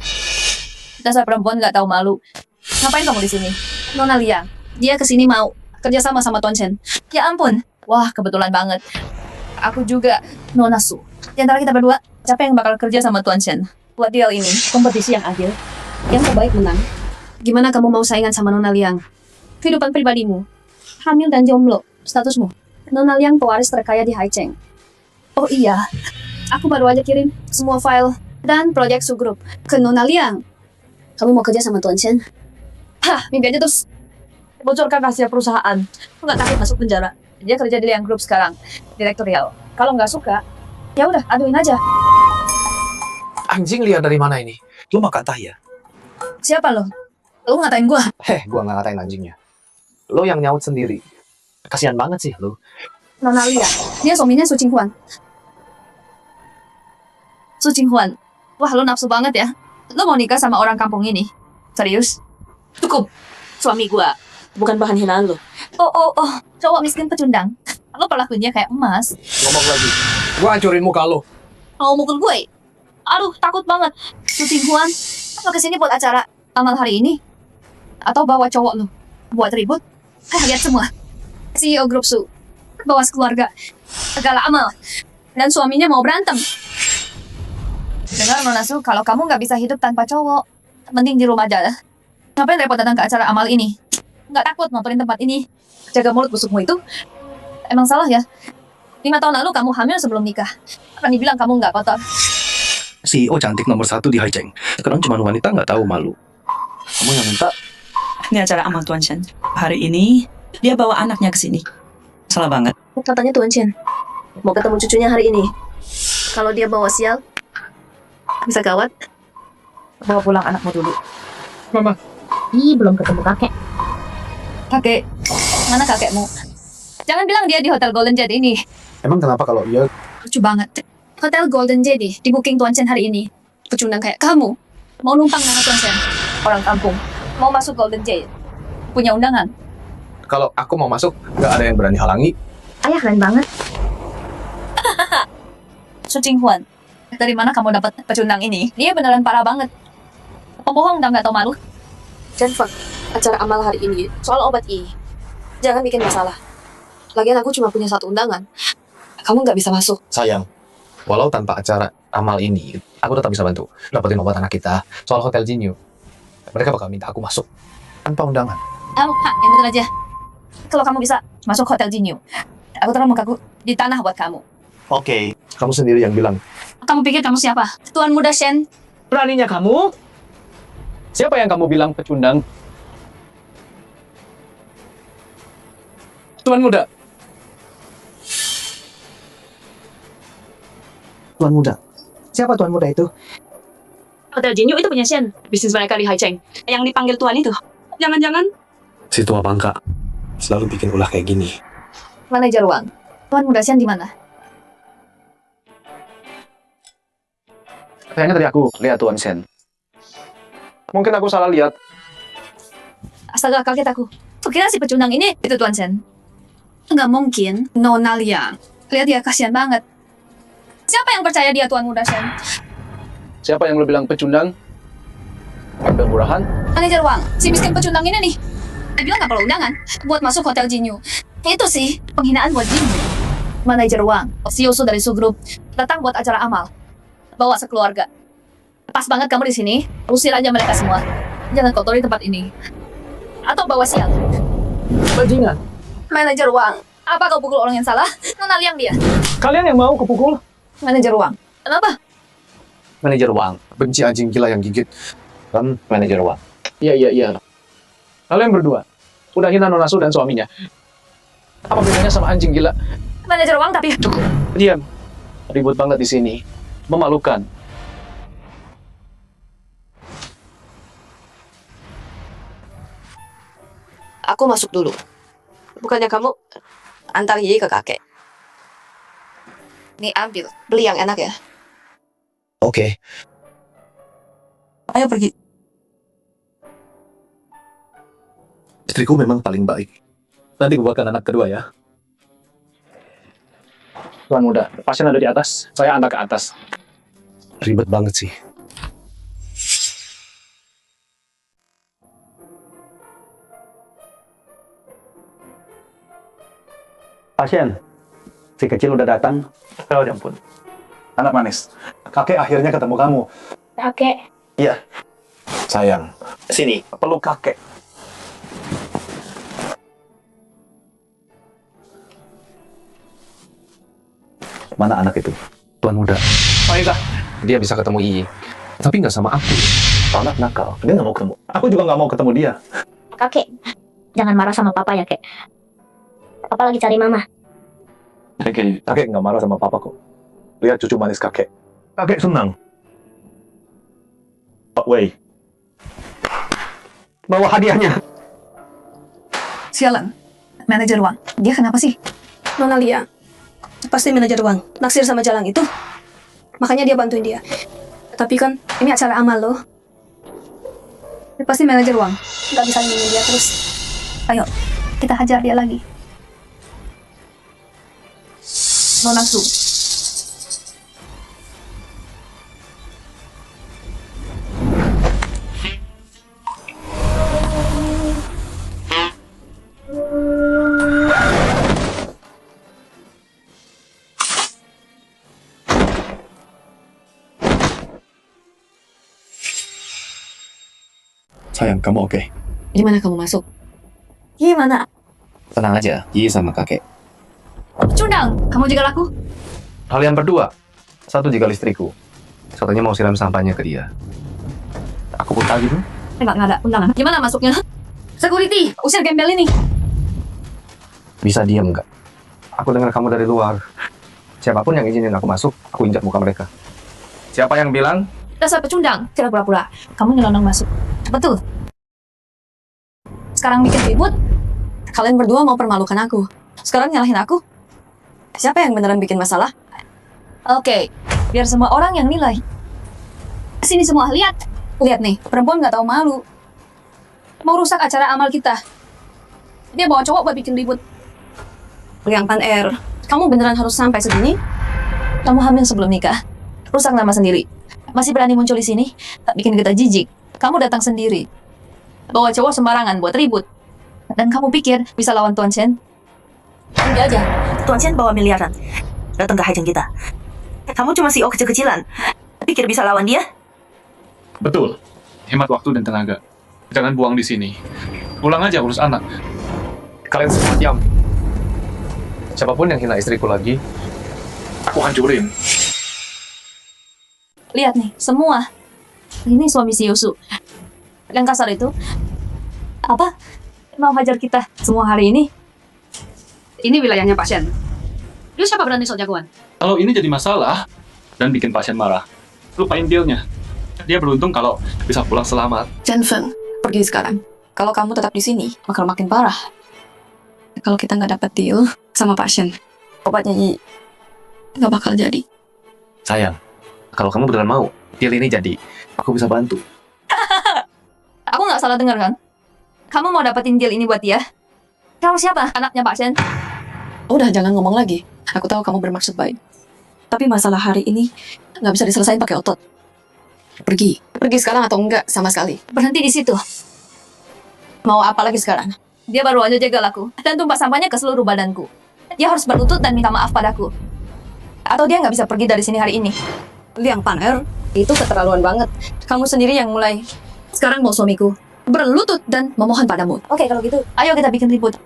Dasar perempuan nggak tahu malu. Ngapain kamu di sini? Nona Liang, dia kesini mau kerjasama sama Tuan Shen. Ya ampun, wah kebetulan banget. Aku juga Nona Su. Di antara kita berdua, siapa yang bakal kerja sama Tuan Shen buat deal ini? Kompetisi yang adil. Yang terbaik menang. Gimana kamu mau saingan sama Nona Liang? Kehidupan pribadimu, hamil dan jomblo, statusmu. Nona Liang pewaris terkaya di Haicheng. Oh iya, aku baru aja kirim semua file dan proyek Su Group ke Nona Liang. Kamu mau kerja sama Tuan Shen? Hah, mimpi aja terus. Bocorkan rahasia perusahaan. Aku nggak takut masuk penjara. Dia kerja di Liang Group sekarang, direktorial. Kalau nggak suka, ya udah aduin aja. Anjing liar dari mana ini? Lu makan tai ya? Siapa lo? Lo ngatain gua? Gua nggak ngatain anjingnya. Lo yang nyaut sendiri. Kasihan banget sih lo. Nona Liang, dia suaminya Su Qinghuan. Su Qinghuan, wah lo nafsu banget ya. Lo mau nikah sama orang kampung ini? Serius? Cukup. Suami gua bukan bahan hinaan lo. Oh, cowok miskin pecundang. Lo perlakuinnya kayak emas. Ngomong lagi. Gua hancurin muka lo. Mau mukul gue? Aduh, takut banget. Su Qinghuan, lo kesini buat acara. amal hari ini? Atau bawa cowok lu buat ribut? Lihat semua. CEO grup Su bawa sekeluarga segala amal dan suaminya mau berantem. Dengar Nona Su, kalau kamu nggak bisa hidup tanpa cowok, mending di rumah aja. Ngapain repot datang ke acara amal ini? Nggak takut ngotorin tempat ini? Jaga mulut busukmu itu. Emang salah ya? 5 tahun lalu kamu hamil sebelum nikah. Rani bilang kamu nggak kotor. CEO cantik nomor 1 di Haicheng. Sekarang cuma wanita nggak tahu malu. Kamu yang minta. Ini acara amal Tuan Shen. Hari ini dia bawa anaknya ke sini. Salah banget. Katanya Tuan Chen mau ketemu cucunya hari ini. Kalau dia bawa sial, bisa gawat. Bawa pulang anakmu dulu. Mama. Belum ketemu kakek. Kakek, mana kakekmu? Jangan bilang dia di Hotel Golden Jade ini. Emang kenapa kalau iya? Lucu banget. Hotel Golden Jade di booking Tuan Chen hari ini. Pecundang kayak kamu mau numpang nama Tuan Chen. Orang kampung mau masuk Golden Jade. Punya undangan. Kalau aku mau masuk, nggak ada yang berani halangi. Ayah keren banget. Su Jinghuan, dari mana kamu dapat pecundang ini? Dia beneran parah banget. Pembohong dan nggak tahu malu. Jennifer, acara amal hari ini soal obat I. Jangan bikin masalah. Lagian aku cuma punya 1 undangan. Kamu nggak bisa masuk. Sayang, walau tanpa acara amal ini, aku tetap bisa bantu. Dapetin obat anak kita. Soal Hotel Jinyu, mereka bakal minta aku masuk tanpa undangan. Yang bener aja. Kalau kamu bisa masuk Hotel Jinyu, aku taruh mukaku di tanah buat kamu. Oke, kamu sendiri yang bilang. Kamu pikir kamu siapa? Tuan Muda Shen? Beraninya kamu? Siapa yang kamu bilang pecundang? Tuan Muda. Tuan Muda. Siapa Tuan Muda itu? Hotel Jinyu itu punya Shen. Bisnis mereka di Haicheng. Yang dipanggil Tuan itu. Jangan-jangan Si tua bangka selalu bikin ulah kayak gini. Manajer Wang. Tuan Muda Shen di mana? Kayaknya tadi aku lihat Tuan Shen. Mungkin aku salah lihat. Astaga, kaget aku. Kira si pecundang ini itu Tuan Shen. Nggak mungkin. Nona Liang. Lihat dia, kasihan banget. Siapa yang percaya dia Tuan Muda Shen? Siapa yang lo bilang pecundang? Ambil murahan? Manajer Wang, si miskin pecundang ini nih. Dia bilang nggak perlu undangan buat masuk Hotel Jinyu. Itu sih penghinaan buat Jinyu. Manajer Wang, CEO dari Su Group, datang buat acara amal. Bawa sekeluarga. Pas banget kamu di sini, usir aja mereka semua. Jangan kotori tempat ini. Atau bawa sial. Bajingan. Manajer Wang, apa kau pukul orang yang salah? Nona Liang dia. Kalian yang mau kupukul? Manajer Wang, kenapa? Manajer Wang. Benci anjing gila yang gigit. Kan manajer Wang. Iya. Kalian berdua udah hina Nona Su dan suaminya. Apa bedanya sama anjing gila? Manajer Wang tapi... Cukup. Diam. Ribut banget di sini. Memalukan. Aku masuk dulu. Bukannya kamu antar Yi ke kakek. Nih ambil, beli yang enak ya. Oke. Ayo pergi. Istriku memang paling baik. Nanti buatkan anak kedua ya. Tuan Muda, pasien ada di atas. Saya antar ke atas. Ribet banget sih. Pasien, si kecil udah datang. Oh, ya ampun. Anak manis. Kakek akhirnya ketemu kamu. Kakek. Iya. Sayang. Sini, peluk kakek. Mana anak itu? Tuan Muda. Oh iya, Dia bisa ketemu Yi. Tapi nggak sama aku. anak nakal. Dia nggak mau ketemu. Aku juga nggak mau ketemu dia. Kakek, jangan marah sama papa ya, kek. Papa lagi cari mama. Kakek nggak marah sama papa kok. Lihat cucu manis kakek. Kakek senang. Pak Wei. Bawa hadiahnya. Sialan. Manajer Wang. Dia kenapa sih? Nona Liang. Pasti manajer Wang. Naksir sama Jalang itu. Makanya dia bantuin dia. Tapi kan ini acara amal loh. Pasti manajer Wang. Gak bisa nyinggung dia terus. Ayo, kita hajar dia lagi. Nona Su. Sayang, kamu oke? Gimana kamu masuk? Gimana? Tenang aja, Yi sama kakek. Cundang, kamu juga laku? Kalian berdua, satu juga istriku. Satunya mau siram sampahnya ke dia. Aku pun gitu. Enggak ada undangan. Gimana masuknya? Security, usir gembel ini. Bisa diam nggak? Aku dengar kamu dari luar. Siapapun yang izinin aku masuk, aku injak muka mereka. Siapa yang bilang? Dasar pecundang, tidak pura-pura. Kamu nyelonong masuk. Betul. Sekarang bikin ribut. Kalian berdua mau permalukan aku. Sekarang nyalahin aku. Siapa yang beneran bikin masalah? Oke, biar semua orang yang nilai. Sini semua, lihat. Lihat nih, perempuan nggak tahu malu. Mau rusak acara amal kita. Dia bawa cowok buat bikin ribut. Liang Pan Er, kamu beneran harus sampai segini? Kamu hamil sebelum nikah. Rusak nama sendiri. Masih berani muncul di sini? Tak bikin kita jijik. Kamu datang sendiri. Bawa cowok sembarangan buat ribut. Dan kamu pikir bisa lawan Tuan Chen? Enggak aja. Tuan Chen bawa miliaran. Datang ke hajang kita. Kamu cuma CEO kecil-kecilan. Pikir bisa lawan dia? Betul. Hemat waktu dan tenaga. Jangan buang di sini. Pulang aja urus anak. Kalian semua diam. Siapapun yang hina istriku lagi, aku hancurin. Lihat nih, semua. Ini suami si Yosu. Yang kasar itu. Apa? Mau hajar kita semua hari ini? Ini wilayahnya pasien. Dia siapa berani sok jagoan? Kalau ini jadi masalah dan bikin pasien marah, lupain dealnya. Dia beruntung kalau bisa pulang selamat. Jenfen, pergi sekarang. Kalau kamu tetap di sini, bakal makin parah. Kalau kita nggak dapat deal sama pasien, obatnya Yi nggak bakal jadi. Sayang, kalau kamu beneran mau, deal ini jadi, aku bisa bantu. Aku nggak salah dengar kan? Kamu mau dapetin deal ini buat dia? Kamu siapa? Anaknya Pak Shen? Udah, jangan ngomong lagi. Aku tahu kamu bermaksud baik. Tapi masalah hari ini nggak bisa diselesain pakai otot. Pergi. Pergi sekarang atau enggak sama sekali. Berhenti di situ. Mau apa lagi sekarang? Dia baru aja jagal aku dan tumpah sampahnya ke seluruh badanku. Dia harus berlutut dan minta maaf padaku. Atau dia nggak bisa pergi dari sini hari ini. Liang Pan Er, itu keterlaluan banget. Kamu sendiri yang mulai. Sekarang mau suamiku berlutut dan memohon padamu. Oke, kalau gitu, ayo kita bikin ribut.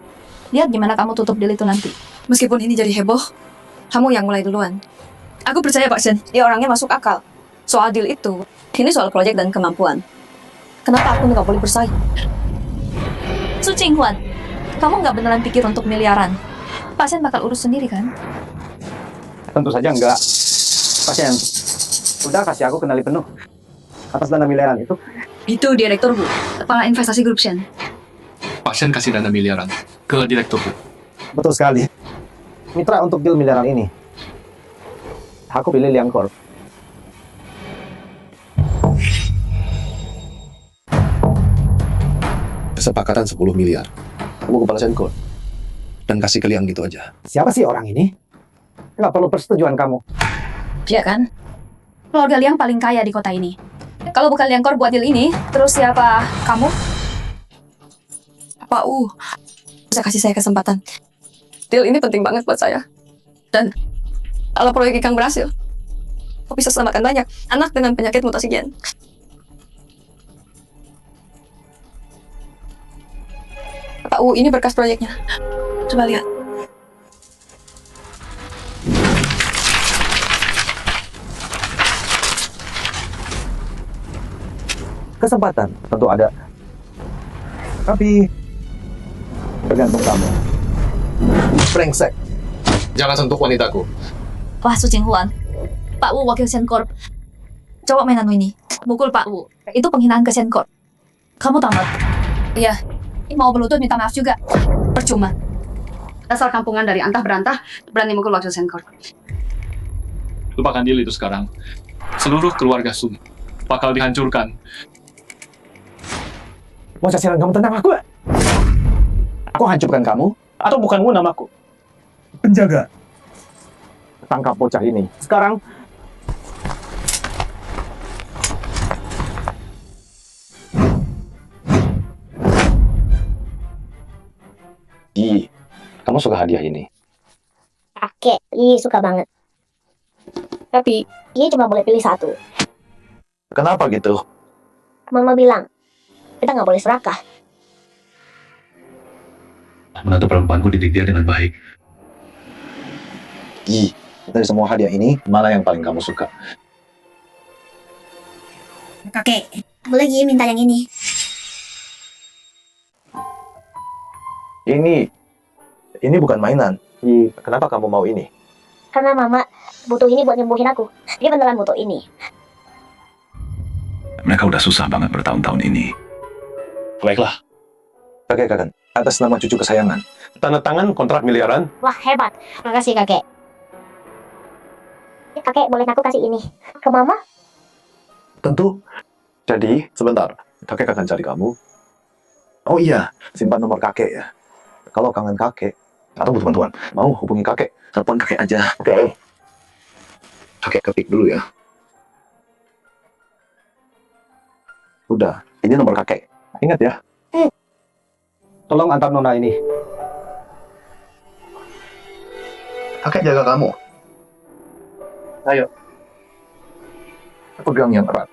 Lihat gimana kamu tutup deal itu nanti. Meskipun ini jadi heboh, kamu yang mulai duluan. Aku percaya Pak Shen, dia orangnya masuk akal. Soal deal itu, ini soal proyek dan kemampuan. Kenapa aku nggak boleh bersaing? Su Qinghuan, kamu nggak beneran pikir untuk miliaran? Pasien bakal urus sendiri kan? Tentu saja enggak. Pasien, udah kasih aku kenali penuh. Atas dana miliaran itu. Itu direktur Bu, kepala investasi grup Shen. Pasien kasih dana miliaran ke direktur, Bu. Betul sekali. Mitra untuk deal miliaran ini. Aku pilih Liang Corp. Kesepakatan 10 miliar. Kamu kepala Senkor. Dan kasih ke Liang gitu aja. Siapa sih orang ini? Nggak perlu persetujuan kamu. Iya kan? Keluarga Liang paling kaya di kota ini. Kalau bukan Liang Corp buat deal ini, terus siapa kamu? Pak bisa kasih saya kesempatan. Deal ini penting banget buat saya. Dan kalau proyek Ikang berhasil, aku bisa selamatkan banyak anak dengan penyakit mutasi gen. Pak ini berkas proyeknya. Coba lihat. Kesempatan tentu ada. Tapi tergantung kamu. Brengsek. Jangan sentuh wanitaku. Wah, Su Qinghuan. Pak Wu wakil Shen Corp. Coba mainanmu ini. Mukul Pak Wu. Itu penghinaan ke Shen Corp. Kamu tamat. Iya. Mau berlutut minta maaf juga. Percuma. Dasar kampungan dari antah berantah berani mukul wakil Shen Corp. Lupakan deal itu sekarang. Seluruh keluarga Sun bakal dihancurkan. Mau casiran kamu tentang aku? Aku hancurkan kamu? Atau bukanmu namaku? Penjaga. Tangkap bocah ini. Sekarang. Yi, kamu suka hadiah ini? Kakek, Yi suka banget. Tapi, Yi cuma boleh pilih satu. Kenapa gitu? Mama bilang, Kita nggak boleh serakah. Menantu perempuanku didik dia dengan baik. Gi, dari semua hadiah ini, mana yang paling kamu suka? Kakek, boleh Gi minta yang ini. Ini bukan mainan. Gi, kenapa kamu mau ini? Karena mama butuh ini buat nyembuhin aku. Dia beneran butuh ini. Mereka udah susah banget bertahun-tahun ini. Baiklah. Kakek, atas nama cucu kesayangan, tanda tangan kontrak miliaran. Wah, hebat. Makasih kakek. Kakek, boleh aku kasih ini ke mama? Tentu. Jadi, sebentar. Kakek akan cari kamu. Oh iya, simpan nomor kakek ya. Kalau kangen kakek, atau butuh bantuan, mau hubungi kakek, telepon kakek aja. Oke. Kakek ketik dulu ya. Udah, ini nomor kakek. Ingat ya. Tolong antar Nona ini. Kakek jaga kamu. Ayo. Pegang yang erat.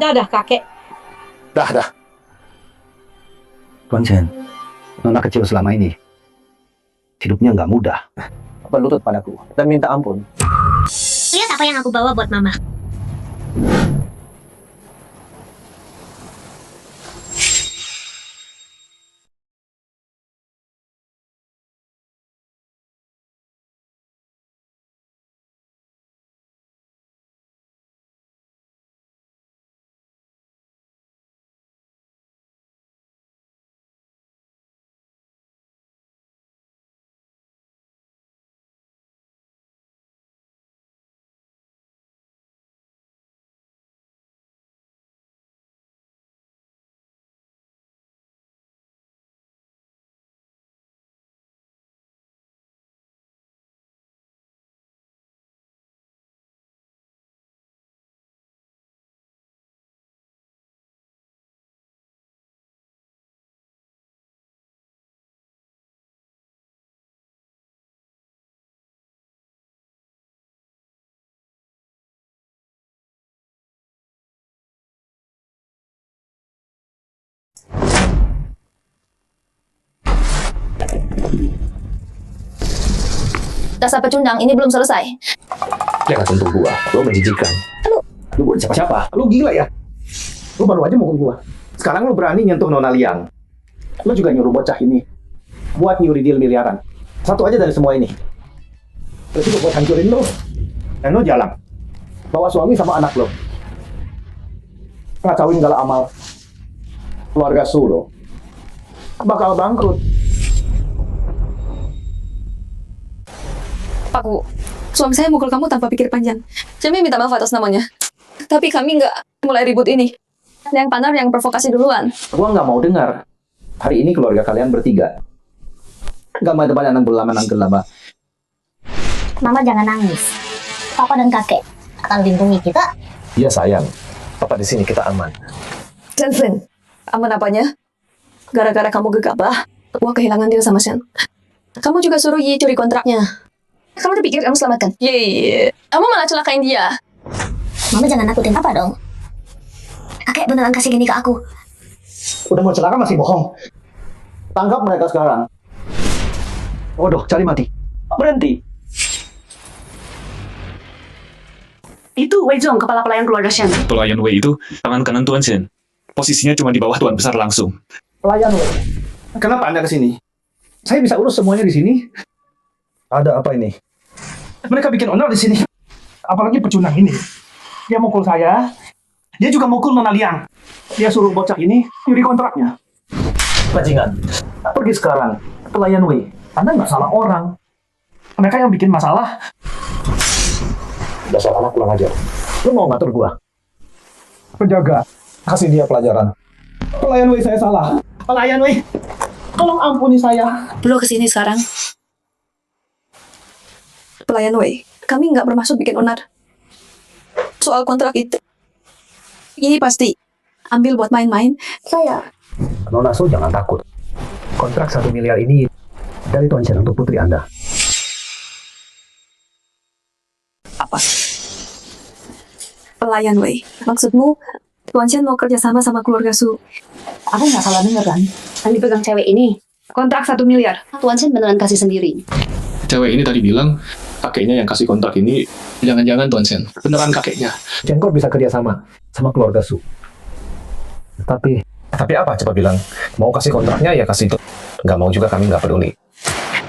Dah, kakek. Dah. Tuan Chen, Nona kecil selama ini hidupnya nggak mudah. Berlutut padaku dan minta ampun. Lihat apa yang aku bawa buat mama. Dasar pecundang, ini belum selesai. Jangan sentuh gua, lo menjijikan. Lu buat siapa-siapa? Lu gila ya? Lu baru aja mukul gua. Sekarang lu berani nyentuh Nona Liang. Lu juga nyuruh bocah ini buat nyuri deal miliaran. Satu aja dari semua ini. Terus juga buat hancurin lu. Dan lu jalan. Bawa suami sama anak lu. Ngacauin segala amal keluarga Su lo. Bakal bangkrut. Paku, suami saya mukul kamu tanpa pikir panjang. Kami minta maaf atas namanya. Tapi kami nggak mulai ribut ini. Yang Panar yang provokasi duluan. Gua nggak mau dengar. Hari ini keluarga kalian bertiga. Nggak mau depan anak berlama nang gelaba. Mama jangan nangis. Papa dan kakek akan lindungi kita. Iya sayang. Papa di sini kita aman. Shen, aman apanya? Gara-gara kamu gegabah, gua kehilangan dia sama Shen. Kamu juga suruh Yi curi kontraknya. Kamu tuh pikir kamu selamatkan? Yeay, kamu malah celakain dia. Mama jangan nakutin Papa dong. Kakek beneran kasih gini ke aku. Udah mau celaka masih bohong. Tangkap mereka sekarang. Waduh, cari mati. Berhenti. Itu Wei Zhong, kepala pelayan keluarga Shen. Pelayan Wei itu tangan kanan Tuan Chen. Posisinya cuma di bawah Tuan Besar langsung. Pelayan lo. Kenapa Anda kesini? Saya bisa urus semuanya di sini. Ada apa ini? Mereka bikin onar di sini. Apalagi pecundang ini. Dia mukul saya. Dia juga mukul Nona Liang. Dia suruh bocah ini nyuri kontraknya. Bajingan, pergi sekarang. Pelayan Wei, Anda nggak salah orang. Mereka yang bikin masalah. Dasar anak kurang ajar. Lu mau ngatur gua? Penjaga, kasih dia pelajaran. Pelayan Wei, saya salah. Pelayan Wei, tolong ampuni saya. Lo kesini sekarang. Pelayan Wei, kami nggak bermaksud bikin onar. Soal kontrak itu, ini pasti ambil buat main-main. Saya. Nona Su, jangan takut. Kontrak 1 miliar ini dari Tuan Chen untuk putri Anda. Apa? pelayan, Wei. Maksudmu, Tuan Chen mau kerja sama keluarga Su. Aku nggak salah denger kan? Yang dipegang cewek ini kontrak 1 miliar. Tuan Chen beneran kasih sendiri. Cewek ini tadi bilang, kakeknya yang kasih kontrak ini, jangan-jangan Tuan Chen. Beneran kakeknya. Cengkor bisa kerja sama keluarga Su. Tapi apa? Coba bilang. Mau kasih kontraknya ya kasih itu. Nggak mau juga kami nggak peduli.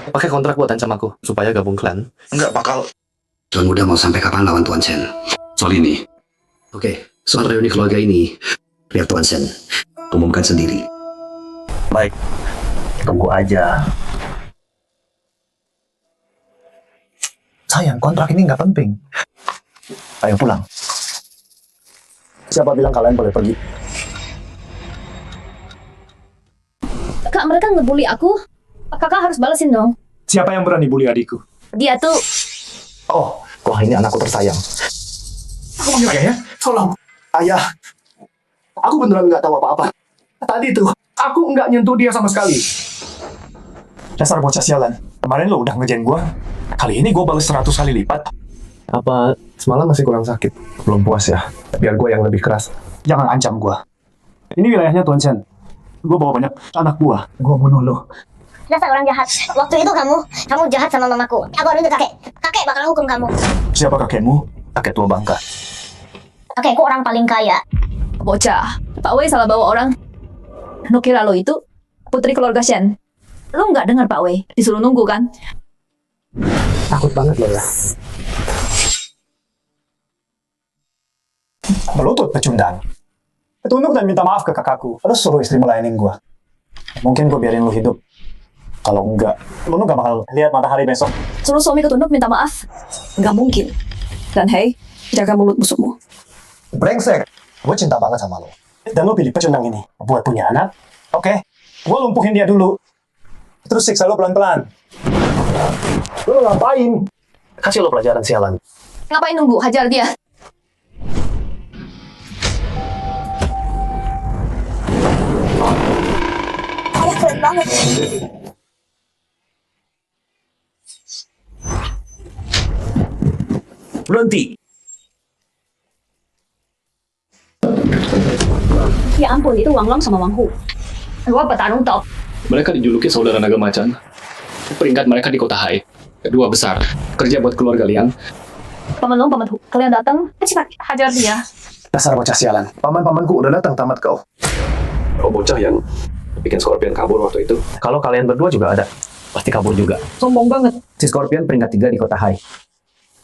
Pakai kontrak buat ancam aku, supaya gabung klan. Nggak bakal. Tuan Muda mau sampai kapan lawan Tuan Chen? Soal ini. Oke, soal reuni keluarga ini, biar Tuan Chen umumkan sendiri. Baik, tunggu aja. Sayang, kontrak ini nggak penting. Ayo pulang. Siapa bilang kalian boleh pergi? Kak, mereka ngebully aku. Kakak harus balesin dong. Siapa yang berani bully adikku? Dia tuh... Oh, wah ini anakku tersayang. Aku panggil ayah ya? Tolong. Ayah, aku beneran nggak tahu apa-apa. Tadi tuh, aku nggak nyentuh dia sama sekali. Dasar bocah sialan. Kemarin lo udah ngejain gua. Kali ini gua balas 100 kali lipat. Apa semalam masih kurang sakit? Belum puas ya? Biar gua yang lebih keras. Jangan ancam gua. Ini wilayahnya Tuan Chen. Gua bawa banyak anak buah. Gua bunuh lo. Dasar orang jahat. Waktu itu kamu jahat sama mamaku. Aku harus kakek. Kakek bakal hukum kamu. Siapa kakekmu? Kakek tua bangka. Kakekku orang paling kaya. Bocah, Pak Wei salah bawa orang. Lo kira lo itu putri keluarga Shen. Lo nggak dengar Pak Wei, disuruh nunggu kan? Takut banget lo ya. Melutut pecundang. Tunduk dan minta maaf ke kakakku. Terus suruh istri melayanin gua. Mungkin gua biarin lu hidup. Kalau enggak, lu nggak bakal lihat matahari besok. Suruh suami ketunduk minta maaf? Nggak mungkin. Dan hei, jaga mulut busukmu. Brengsek. Gue cinta banget sama lo. Dan lo pilih pecundang ini buat punya anak. Oke, gue lumpuhin dia dulu. Terus siksa lo pelan-pelan. Lo ngapain? Kasih lo pelajaran sialan. Ngapain nunggu? Hajar dia. Ayah keren banget. Berhenti. Ya ampun, itu Wang Long sama Wang Hu. Gua petarung top. Mereka dijuluki saudara naga macan. Peringkat mereka di kota Hai. Kedua besar. Kerja buat keluarga Liang. Paman Long, Paman Hu, kalian datang? Cepat, hajar dia. Dasar bocah sialan. Paman-pamanku udah datang tamat kau. Oh, bocah yang bikin Scorpion kabur waktu itu. Kalau kalian berdua juga ada, pasti kabur juga. Sombong banget. Si Scorpion peringkat 3 di kota Hai.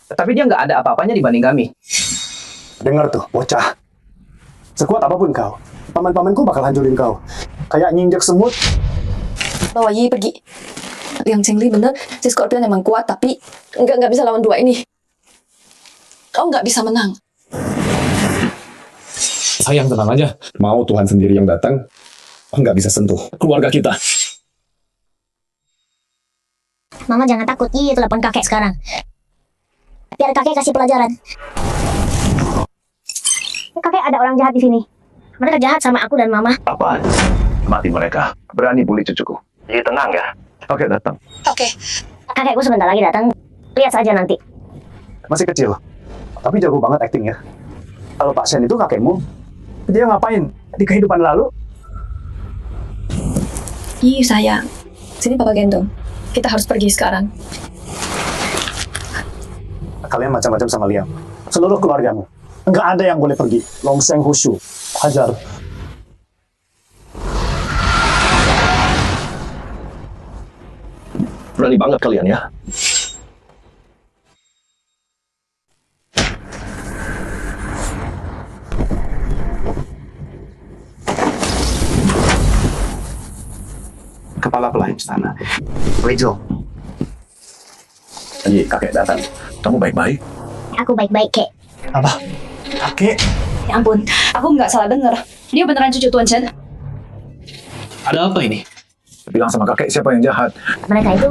Tapi dia nggak ada apa-apanya dibanding kami. Dengar tuh, bocah. Sekuat apapun kau, paman-pamanku bakal hancurin kau. Kayak nginjek semut. Bawa Yi pergi. Yang Chengli bener, si Scorpion emang kuat, tapi nggak bisa lawan dua ini. Kau nggak bisa menang. Sayang, tenang aja. Mau Tuhan sendiri yang datang, nggak bisa sentuh keluarga kita. Mama jangan takut. Ih, telepon kakek sekarang. Biar kakek kasih pelajaran. Kakek, ada orang jahat di sini. Mereka jahat sama aku dan mama. Apaan? Mati mereka. Berani bully cucuku. Jadi tenang ya. Oke, datang. Oke. Kakekku sebentar lagi datang. Lihat saja nanti. Masih kecil, tapi jago banget acting ya. Kalau Pak Shen itu kakekmu, dia ngapain di kehidupan lalu? Yi sayang, sini Papa gendong. Kita harus pergi sekarang. Kalian macam-macam sama Liang. Seluruh keluargamu. Nggak ada yang boleh pergi. Longseng Hushu. Hajar. Berani banget kalian ya. Kepala pelayan istana. Wejo. Tadi kakek datang. Kamu baik-baik? Aku baik-baik, Kek. Apa? Kakek? Ya ampun, aku nggak salah dengar. Dia beneran cucu Tuan Chen. Ada apa ini? Bilang sama kakek siapa yang jahat. Mereka itu...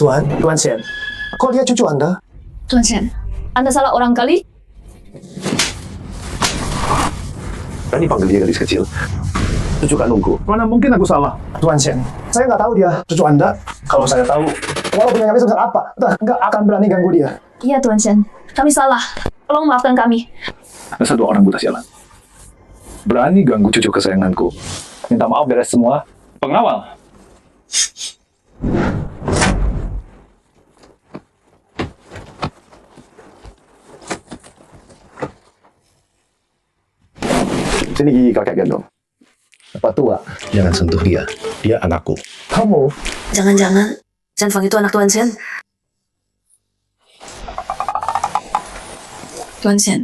Tuan Shen. Kok dia cucu Anda? Tuan Chen, Anda salah orang kali? Berani panggil dia gadis kecil. Cucu kandungku. Mana mungkin aku salah? Tuan Shen, saya nggak tahu dia cucu Anda. Kalau saya tahu, walaupun yang kami sebesar apa, nggak akan berani ganggu dia. Iya Tuan Chen, kami salah. Tolong maafkan kami. Dasar dua orang buta sialan. Berani ganggu cucu kesayanganku. Minta maaf beres semua. Pengawal. Sini gigi kakek gendong. Bapak tua. Jangan sentuh dia. Dia anakku. Kamu. Jangan-jangan Chen Fang itu anak Tuan Chen. Tuan Chen,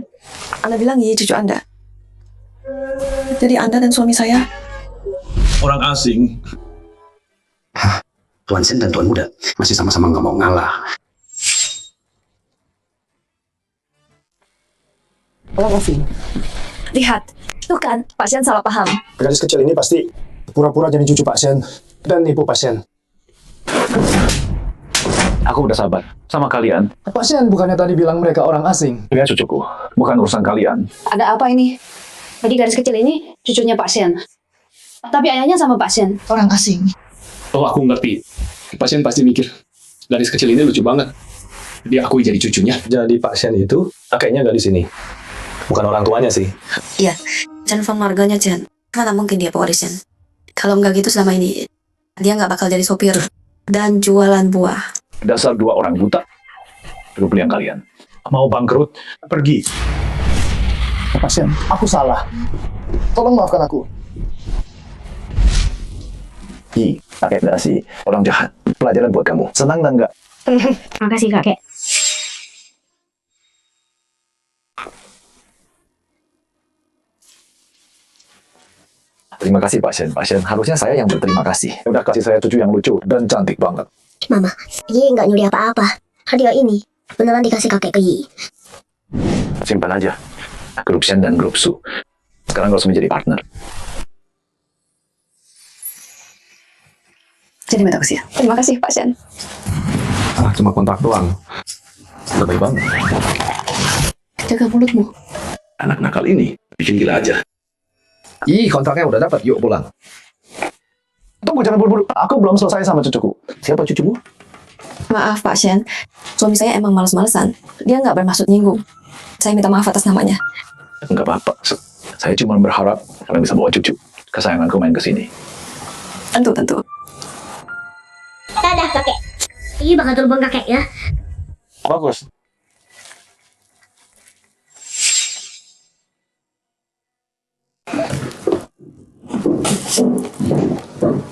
Anda bilang ini cucu Anda. Jadi Anda dan suami saya Orang asing. Tuan Sen dan Tuan Muda masih sama-sama nggak mau ngalah. Orang asing. lihat. Tuh kan, pasien salah paham. Gadis kecil ini pasti pura-pura jadi cucu pasien dan nipu pasien. Aku udah sabar sama kalian. Pasien bukannya tadi bilang mereka orang asing. Dia cucuku, bukan urusan kalian. Ada apa ini? Jadi gadis kecil ini cucunya pasien. Tapi ayahnya sama pasien. Orang asing. Oh, aku ngerti. Pasien pasti mikir, gadis kecil ini lucu banget. Dia akui jadi cucunya. Jadi pasien itu kakeknya nggak di sini. Bukan orang tuanya sih. Iya, Chen Fang marganya Chen. Mana mungkin dia pewarisan. Kalau nggak gitu selama ini, dia nggak bakal jadi sopir dan jualan buah. Dasar dua orang buta. Hidup yang kalian. Mau bangkrut? Pergi. Pasien, aku salah. Tolong maafkan aku. Kakek ngasih orang jahat. Pelajaran buat kamu. Senang dan enggak? Makasih kakek. Terima kasih pasien. Pasien harusnya saya yang berterima kasih. Udah kasih saya cucu yang lucu dan cantik banget. Mama, Yi nggak nyuri apa-apa. Hadiah ini beneran dikasih kakek ke Yi. Simpan aja. Grup Shen dan grup Su. Sekarang harus menjadi partner. Terima kasih. Terima kasih Pak Shen. Cuma kontrak doang. Lebih banget. Jaga mulutmu. Anak nakal ini bikin gila aja. Kontraknya udah dapat. Yuk pulang. Tunggu, jangan buru-buru. Aku belum selesai sama cucuku. Siapa cucumu? Maaf Pak Shen, suami saya emang males-malesan. Dia nggak bermaksud nyinggung. Saya minta maaf atas namanya. Enggak apa-apa. Saya cuma berharap kalian bisa bawa cucu kesayanganku main ke sini. Tentu. Dadah kakek. Yi bakal telepon kakek ya. Bagus.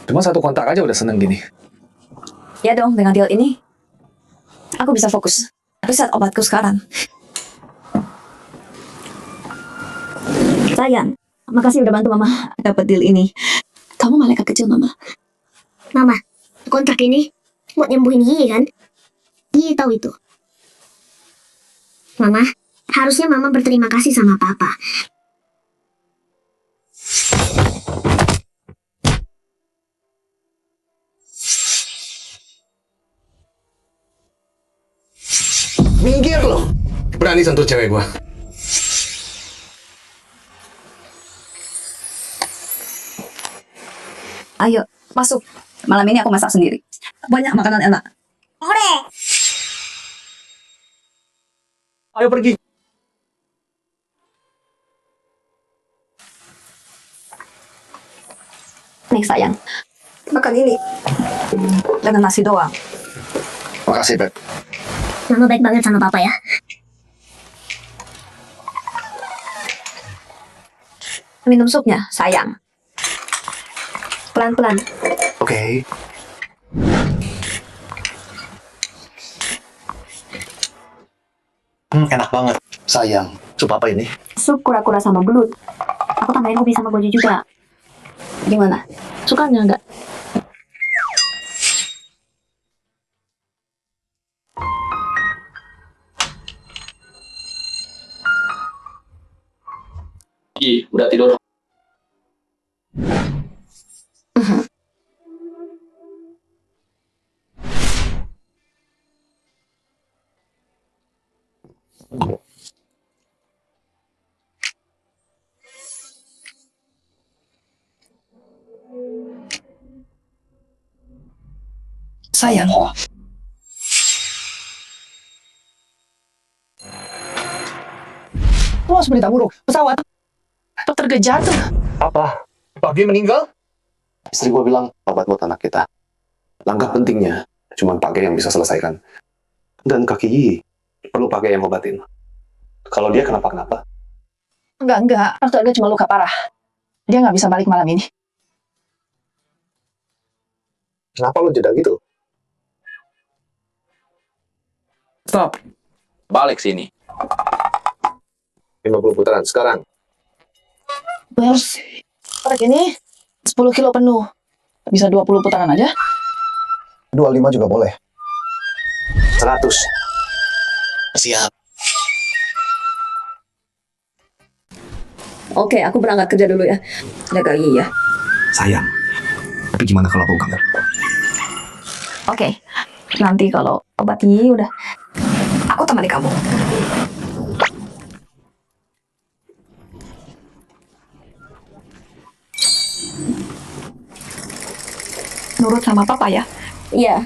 Cuma satu kontak aja udah seneng gini. Ya dong, dengan deal ini, aku bisa fokus riset obatku sekarang. Sayang, makasih udah bantu Mama dapat deal ini. Kamu malaikat kecil, Mama. Mama, kontrak ini buat nyembuhin Yi kan? Yi tahu itu. Mama, harusnya Mama berterima kasih sama Papa. Minggir loh. Berani sentuh cewek gua. Ayo, masuk. Malam ini aku masak sendiri. Banyak makanan enak. Ore. Ayo pergi. Nih sayang, makan ini. Dengan nasi doang. Makasih, Beb. Mama baik banget sama Papa ya. Minum supnya, sayang. Pelan-pelan. Oke. Enak banget. Sayang. Sup apa ini? Sup kura-kura sama belut. Aku tambahin ubi sama goji juga. Gimana? Sukanya enggak? Udah tidur. Sayang. Lu harus berita buruk. Pesawat. Dokter Ge jatuh. Apa? Pagi meninggal? Istri gue bilang obat buat anak kita. Langkah pentingnya cuma Pak Ge yang bisa selesaikan. Dan kaki Yi perlu Pak Ge yang obatin. Kalau dia kenapa-kenapa, Enggak. Dokter Ge cuma luka parah. Dia nggak bisa balik malam ini. kenapa lu jeda gitu? Stop. Balik sini. 50 putaran sekarang. Terus, trek ini 10 kilo penuh. Bisa 20 putaran aja? 25 juga boleh. 100. Siap. Oke, aku berangkat kerja dulu ya. Jaga Yi ya. Sayang. Tapi gimana kalau aku kangen? Oke. Nanti kalau obat Yi udah, aku temani kamu. Nurut sama papa ya. Iya.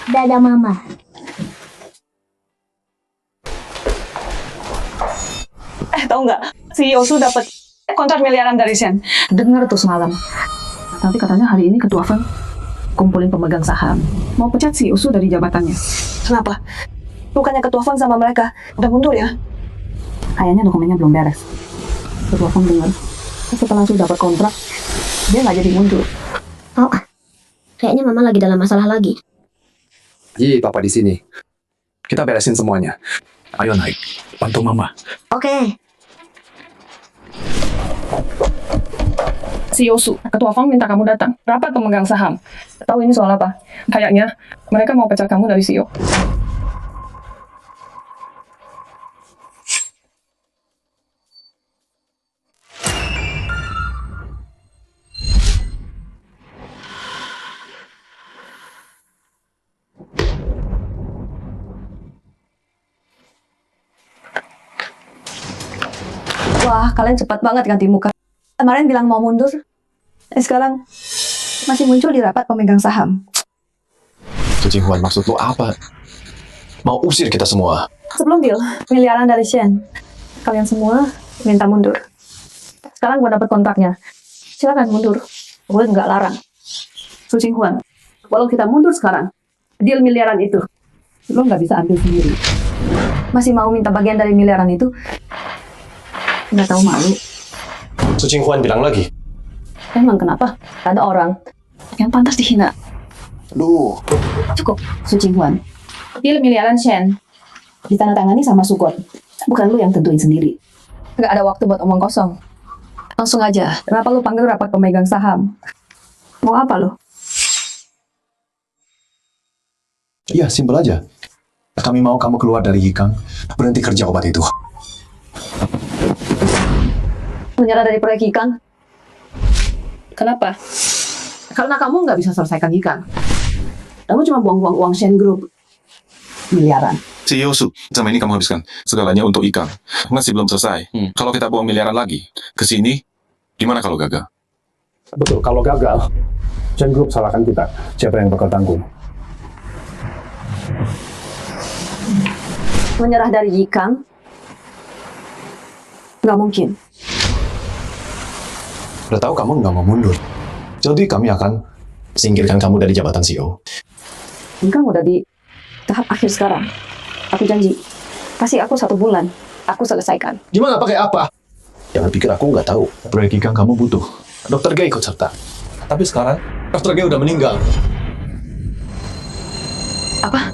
Dadah mama. Tahu nggak? Si Yosu dapat kontrak miliaran dari Shen. Dengar tuh semalam. Tapi katanya hari ini ketua fund kumpulin pemegang saham. Mau pecat si Usu dari jabatannya. Kenapa? Bukannya ketua fund sama mereka udah mundur ya? Kayaknya dokumennya belum beres. Ketua fund dengar. Setelah Su dapat kontrak, dia nggak jadi mundur. Oh, kayaknya mama lagi dalam masalah lagi. Yi, papa di sini. Kita beresin semuanya. Ayo naik. Bantu mama. Oke. Si Yosu, ketua fund minta kamu datang. Rapat pemegang saham. Tahu ini soal apa? Kayaknya mereka mau pecat kamu dari CEO. Wah, kalian cepat banget ganti muka. Kemarin bilang mau mundur, sekarang masih muncul di rapat pemegang saham. Su Jinghuan, maksud lu apa? Mau usir kita semua? Sebelum deal, miliaran dari Shen. Kalian semua minta mundur. Sekarang gue dapet kontraknya. Silakan mundur. Gue nggak larang. Su Jinghuan, walau kita mundur sekarang, deal miliaran itu, lo nggak bisa ambil sendiri. Masih mau minta bagian dari miliaran itu? Nggak tahu malu. Su Jinghuan bilang lagi. Emang kenapa? Ada orang yang pantas dihina. Duh. Cukup, Su Jinghuan. Deal miliaran Shen ditandatangani sama Sugon. Bukan lu yang tentuin sendiri. Nggak ada waktu buat omong kosong. Langsung aja. Kenapa lu panggil rapat pemegang saham? Mau apa lu? Iya, simpel aja. Kami mau kamu keluar dari Yikang, berhenti kerja obat itu. Menyerah dari proyek ikan? Kenapa? Karena kamu nggak bisa selesaikan ikan. Kamu cuma buang-buang uang Shen Group miliaran. Si Yosu, sama ini kamu habiskan segalanya untuk ikan. Masih belum selesai. Kalau kita buang miliaran lagi ke sini, gimana kalau gagal? Betul, kalau gagal, Shen Group salahkan kita. Siapa yang bakal tanggung? Menyerah dari ikan? Nggak mungkin. Udah tahu kamu nggak mau mundur. Jadi kami akan singkirkan kamu dari jabatan CEO. Ikan udah di tahap akhir sekarang. Aku janji, kasih aku 1 bulan. Aku selesaikan. Gimana pakai apa? Jangan pikir aku nggak tahu. Proyek ikan kamu butuh. Dokter Ge ikut serta. Tapi sekarang, Dokter Ge udah meninggal. Apa?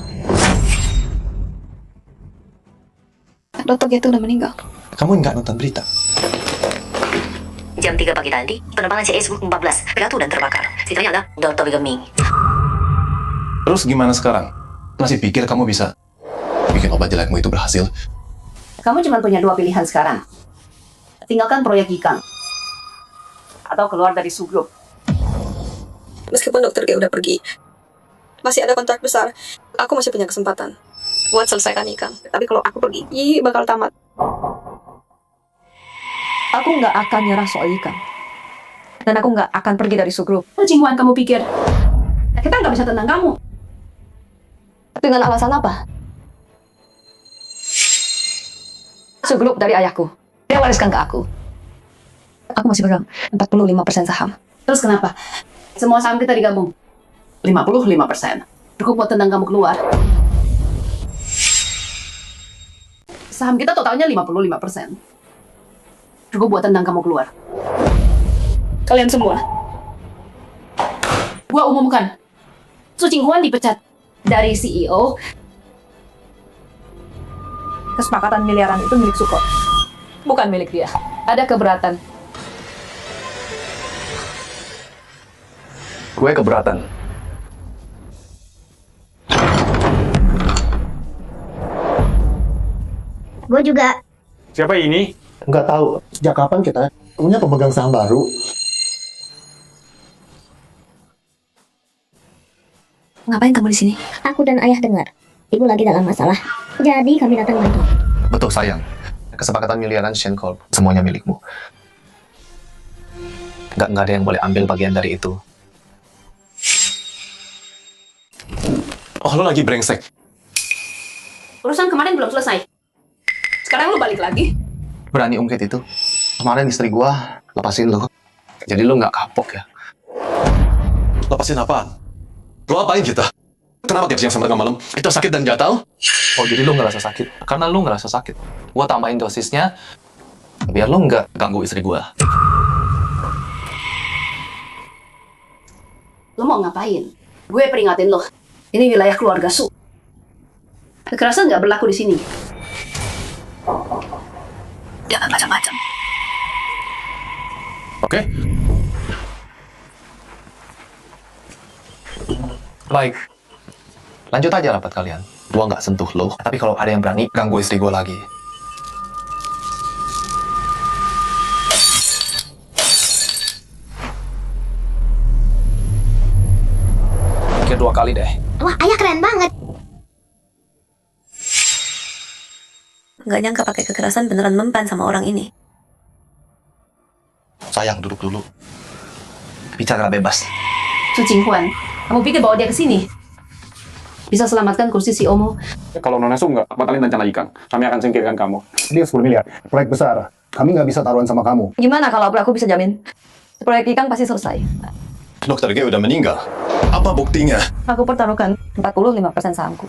Dokter Ge itu udah meninggal. Kamu nggak nonton berita? Jam 3 pagi tadi, penerbangan CS-14 jatuh dan terbakar. Sitanya adalah Dr. Geming. Terus gimana sekarang? Masih pikir kamu bisa bikin obat jelekmu itu berhasil? Kamu cuma punya 2 pilihan sekarang. Tinggalkan proyek ikan. Atau keluar dari Su Group. Meskipun dokter G udah pergi, masih ada kontrak besar. Aku masih punya kesempatan buat selesaikan ikan. Tapi kalau aku pergi, Yi bakal tamat. Aku nggak akan nyerah soal ikan. Dan aku nggak akan pergi dari Su Group. Jinghuan, kamu pikir kita nggak bisa tenang kamu? Dengan alasan apa? Su Group dari ayahku. Dia wariskan ke aku. Aku masih pegang 45% saham. Terus kenapa? Semua saham kita digabung. 55%. Cukup buat tendang kamu keluar. Saham kita totalnya 55%. Cukup buat tendang kamu keluar. Kalian semua. Gua umumkan. Su Jinghuan dipecat dari CEO. Kesepakatan miliaran itu milik Suko, bukan milik dia. Ada keberatan. Gue keberatan. Gue juga. Siapa ini? Nggak tahu. Sejak kapan kita punya pemegang saham baru? Ngapain kamu di sini? Aku dan ayah dengar. Ibu lagi dalam masalah. Jadi kami datang bantu. Betul sayang. Kesepakatan miliaran Shen Corp semuanya milikmu. Nggak ada yang boleh ambil bagian dari itu. Oh, lo lagi brengsek. Urusan kemarin belum selesai. Sekarang lu balik lagi. Berani ungkit itu. Kemarin istri gua lepasin lo. Jadi lo nggak kapok ya? Lepasin apaan? Lo apain kita? Kenapa tiap siang sampai tengah malam? Itu sakit dan gatal? Oh, jadi lo ngerasa sakit? Karena lo ngerasa sakit. Gua tambahin dosisnya, biar lo nggak ganggu istri gua. Lo mau ngapain? Gue peringatin lo. Ini wilayah keluarga Su. Kekerasan nggak berlaku di sini. Jangan macam-macam. Oke? Baik. Lanjut aja rapat kalian. Gua nggak sentuh lo, tapi kalau ada yang berani ganggu istri gua lagi. Pikir 2 kali deh. Wah, ayah keren banget. Nggak nyangka pakai kekerasan beneran mempan sama orang ini. Sayang, duduk dulu. Bicara bebas. Su Jinghuan, kamu pikir bawa dia ke sini? Bisa selamatkan kursi si Omo? Kalau Nona Su nggak batalin rencana Ikang, kami akan singkirkan kamu. Dia 10 miliar. Proyek besar. Kami nggak bisa taruhan sama kamu. Gimana kalau aku bisa jamin? Proyek Ikang pasti selesai. Dokter G udah meninggal. Apa buktinya? Aku pertaruhkan 45% sahamku.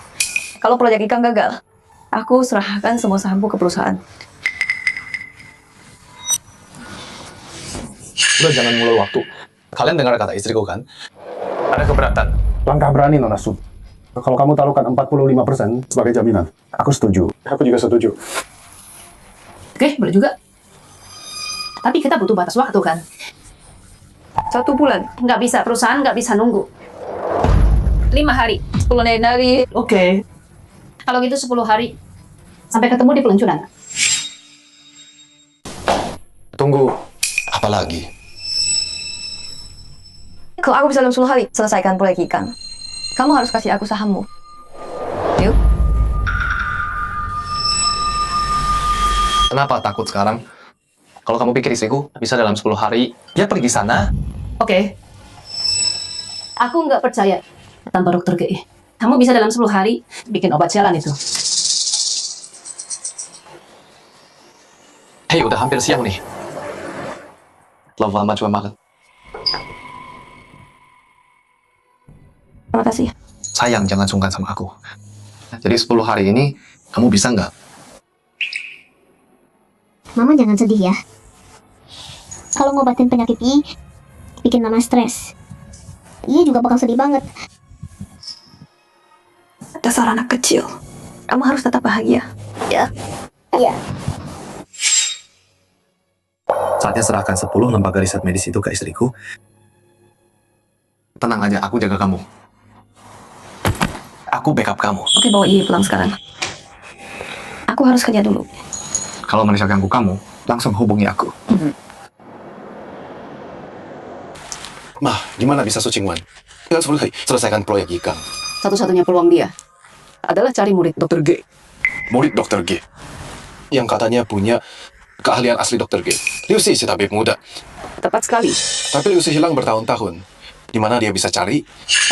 Kalau proyek Ikang gagal, aku serahkan semua sahamku ke perusahaan. Udah jangan mulai waktu. Kalian dengar kata istriku kan? Ada keberatan. Langkah berani, Nona Su. Kalau kamu taruhkan 45% sebagai jaminan, aku setuju. Aku juga setuju. Oke, boleh juga. Tapi kita butuh batas waktu kan? 1 bulan. Nggak bisa, perusahaan nggak bisa nunggu. 5 hari. 10 hari. Oke. Kalau gitu 10 hari. Sampai ketemu di peluncuran. Tunggu. Apa lagi? Kalau aku bisa dalam 10 hari selesaikan proyek Ikang, kamu harus kasih aku sahammu. Yuk. Kenapa takut sekarang? Kalau kamu pikir istriku bisa dalam 10 hari, ya pergi sana. Oke. Aku nggak percaya tanpa dokter GI. Kamu bisa dalam 10 hari bikin obat sialan itu. Hei, udah hampir siang nih. Lama cuma makan. Terima kasih. Sayang, jangan sungkan sama aku. Jadi 10 hari ini, kamu bisa nggak? Mama jangan sedih ya. Kalau ngobatin penyakit I, bikin mama stres. Iya juga bakal sedih banget. Dasar anak kecil. Kamu harus tetap bahagia. Ya. Iya. Saatnya serahkan 10 lembaga riset medis itu ke istriku. Tenang aja, aku jaga kamu. Aku backup kamu. Oke, bawa Iyi pulang sekarang. Aku harus kerja dulu. Kalau Manisha ganggu kamu, langsung hubungi aku. Mah, gimana bisa Su Jinghuan? Tinggal 10 hari, selesaikan proyek Ikang. Satu-satunya peluang dia adalah cari murid dokter G. Murid Dokter G. Yang katanya punya keahlian asli Dokter G. Liu Si tabib muda. Tepat sekali. Tapi Liu Si hilang bertahun-tahun. Di mana dia bisa cari?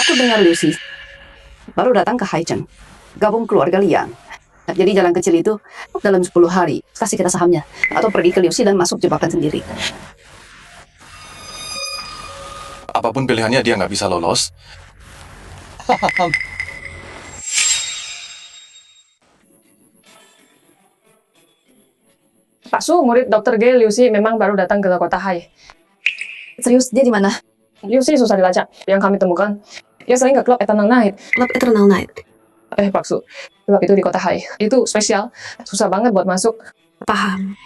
Aku dengar Lucy baru datang ke Haicheng, gabung keluarga Liang. Jadi jalan kecil itu dalam 10 hari kasih kita sahamnya. Atau pergi ke Liusi dan masuk jebakan sendiri. Apapun pilihannya dia nggak bisa lolos. Pak Su, murid Dr. G, Liusi memang baru datang ke kota Hai. Serius, dia di mana? Liusi susah dilacak. Yang kami temukan, dia sering ke klub Eternal Night. Klub Eternal Night? Pak Su, klub itu di kota Hai. Itu spesial, susah banget buat masuk. Paham.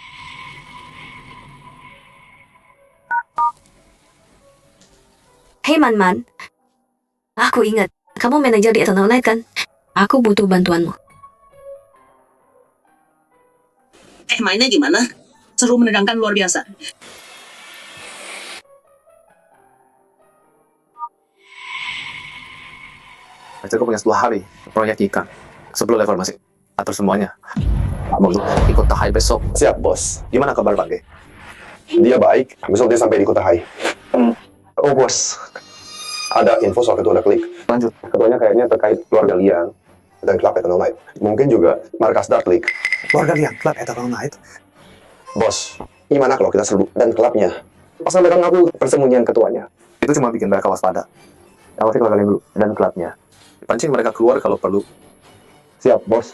Hei Man, aku ingat, kamu manajer di Eternal Night kan? Aku butuh bantuanmu. Mainnya gimana? Seru menegangkan luar biasa. Aku punya 10 hari proyek ikan. Sebelum level masih atur semuanya. Mau ikut Tahai besok. Siap, bos. Gimana kabar Bang Ge? Dia baik. Besok dia sampai di kota Hai. Oh, bos. Ada info soal ketua klik. Lanjut. Ketuanya kayaknya terkait keluarga Liang dan klub Eternal Night. Mungkin juga markas Dark League. Keluarga Liang, klub Eternal Night. Bos, gimana kalau kita serbu dan klubnya? Pasal mereka ngaku persembunyian ketuanya. Itu cuma bikin mereka waspada. Awasi keluarga Liang dulu dan klubnya. Pancing mereka keluar kalau perlu. Siap, bos.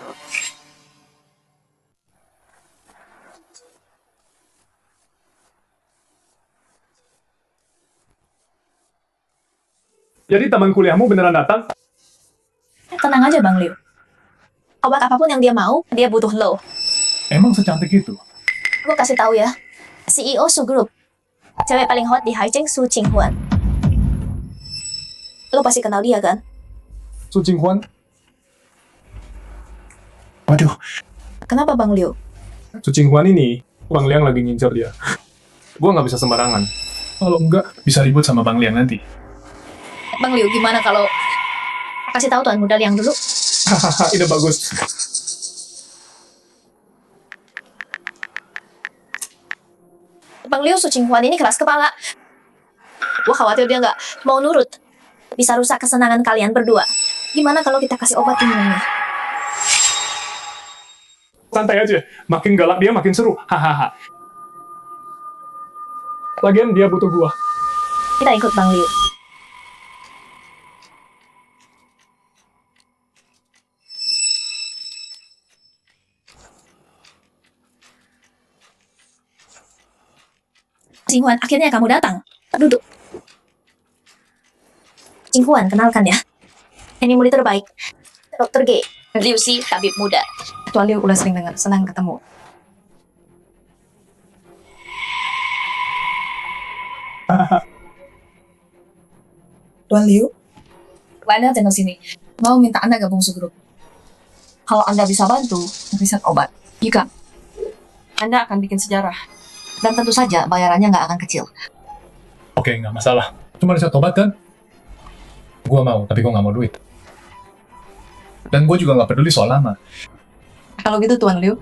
Jadi teman kuliahmu beneran datang? Tenang aja Bang Liu. Obat apapun yang dia mau, dia butuh lo. Emang secantik itu? Gue kasih tahu ya. CEO Su Group. Cewek paling hot di Haicheng, Su Qinghuan. Lo pasti kenal dia kan? Su Qinghuan? Waduh. Kenapa Bang Liu? Su Qinghuan ini, Bang Liang lagi ngincer dia. Gua nggak bisa sembarangan. Kalau enggak, bisa ribut sama Bang Liang nanti. Bang Liu, gimana kalau kasih tahu Tuan Muda Liang dulu? Hahaha, ide bagus. Bang Liu, Su Qinghuan ini keras kepala. Gue khawatir dia nggak mau nurut. Bisa rusak kesenangan kalian berdua. Gimana kalau kita kasih obat minumnya? Santai aja, makin galak dia makin seru. Hahaha. Lagian dia butuh gua. Kita ikut Bang Liu. Qinghuan, akhirnya kamu datang. Duduk. Qinghuan, kenalkan ya. Ini murid terbaik. Dr. G. Liu Si, tabib muda. Tuan Liu udah sering dengar, senang ketemu. Tuan Liu, Anda tinggal sini. Mau minta Anda gabung segrup. Kalau Anda bisa bantu riset obat, jika Anda akan bikin sejarah. Dan tentu saja bayarannya nggak akan kecil. Oke, nggak masalah. Cuma riset obat kan? Gua mau, tapi gua nggak mau duit. Dan gue juga nggak peduli soal lama. Kalau gitu Tuan Liu,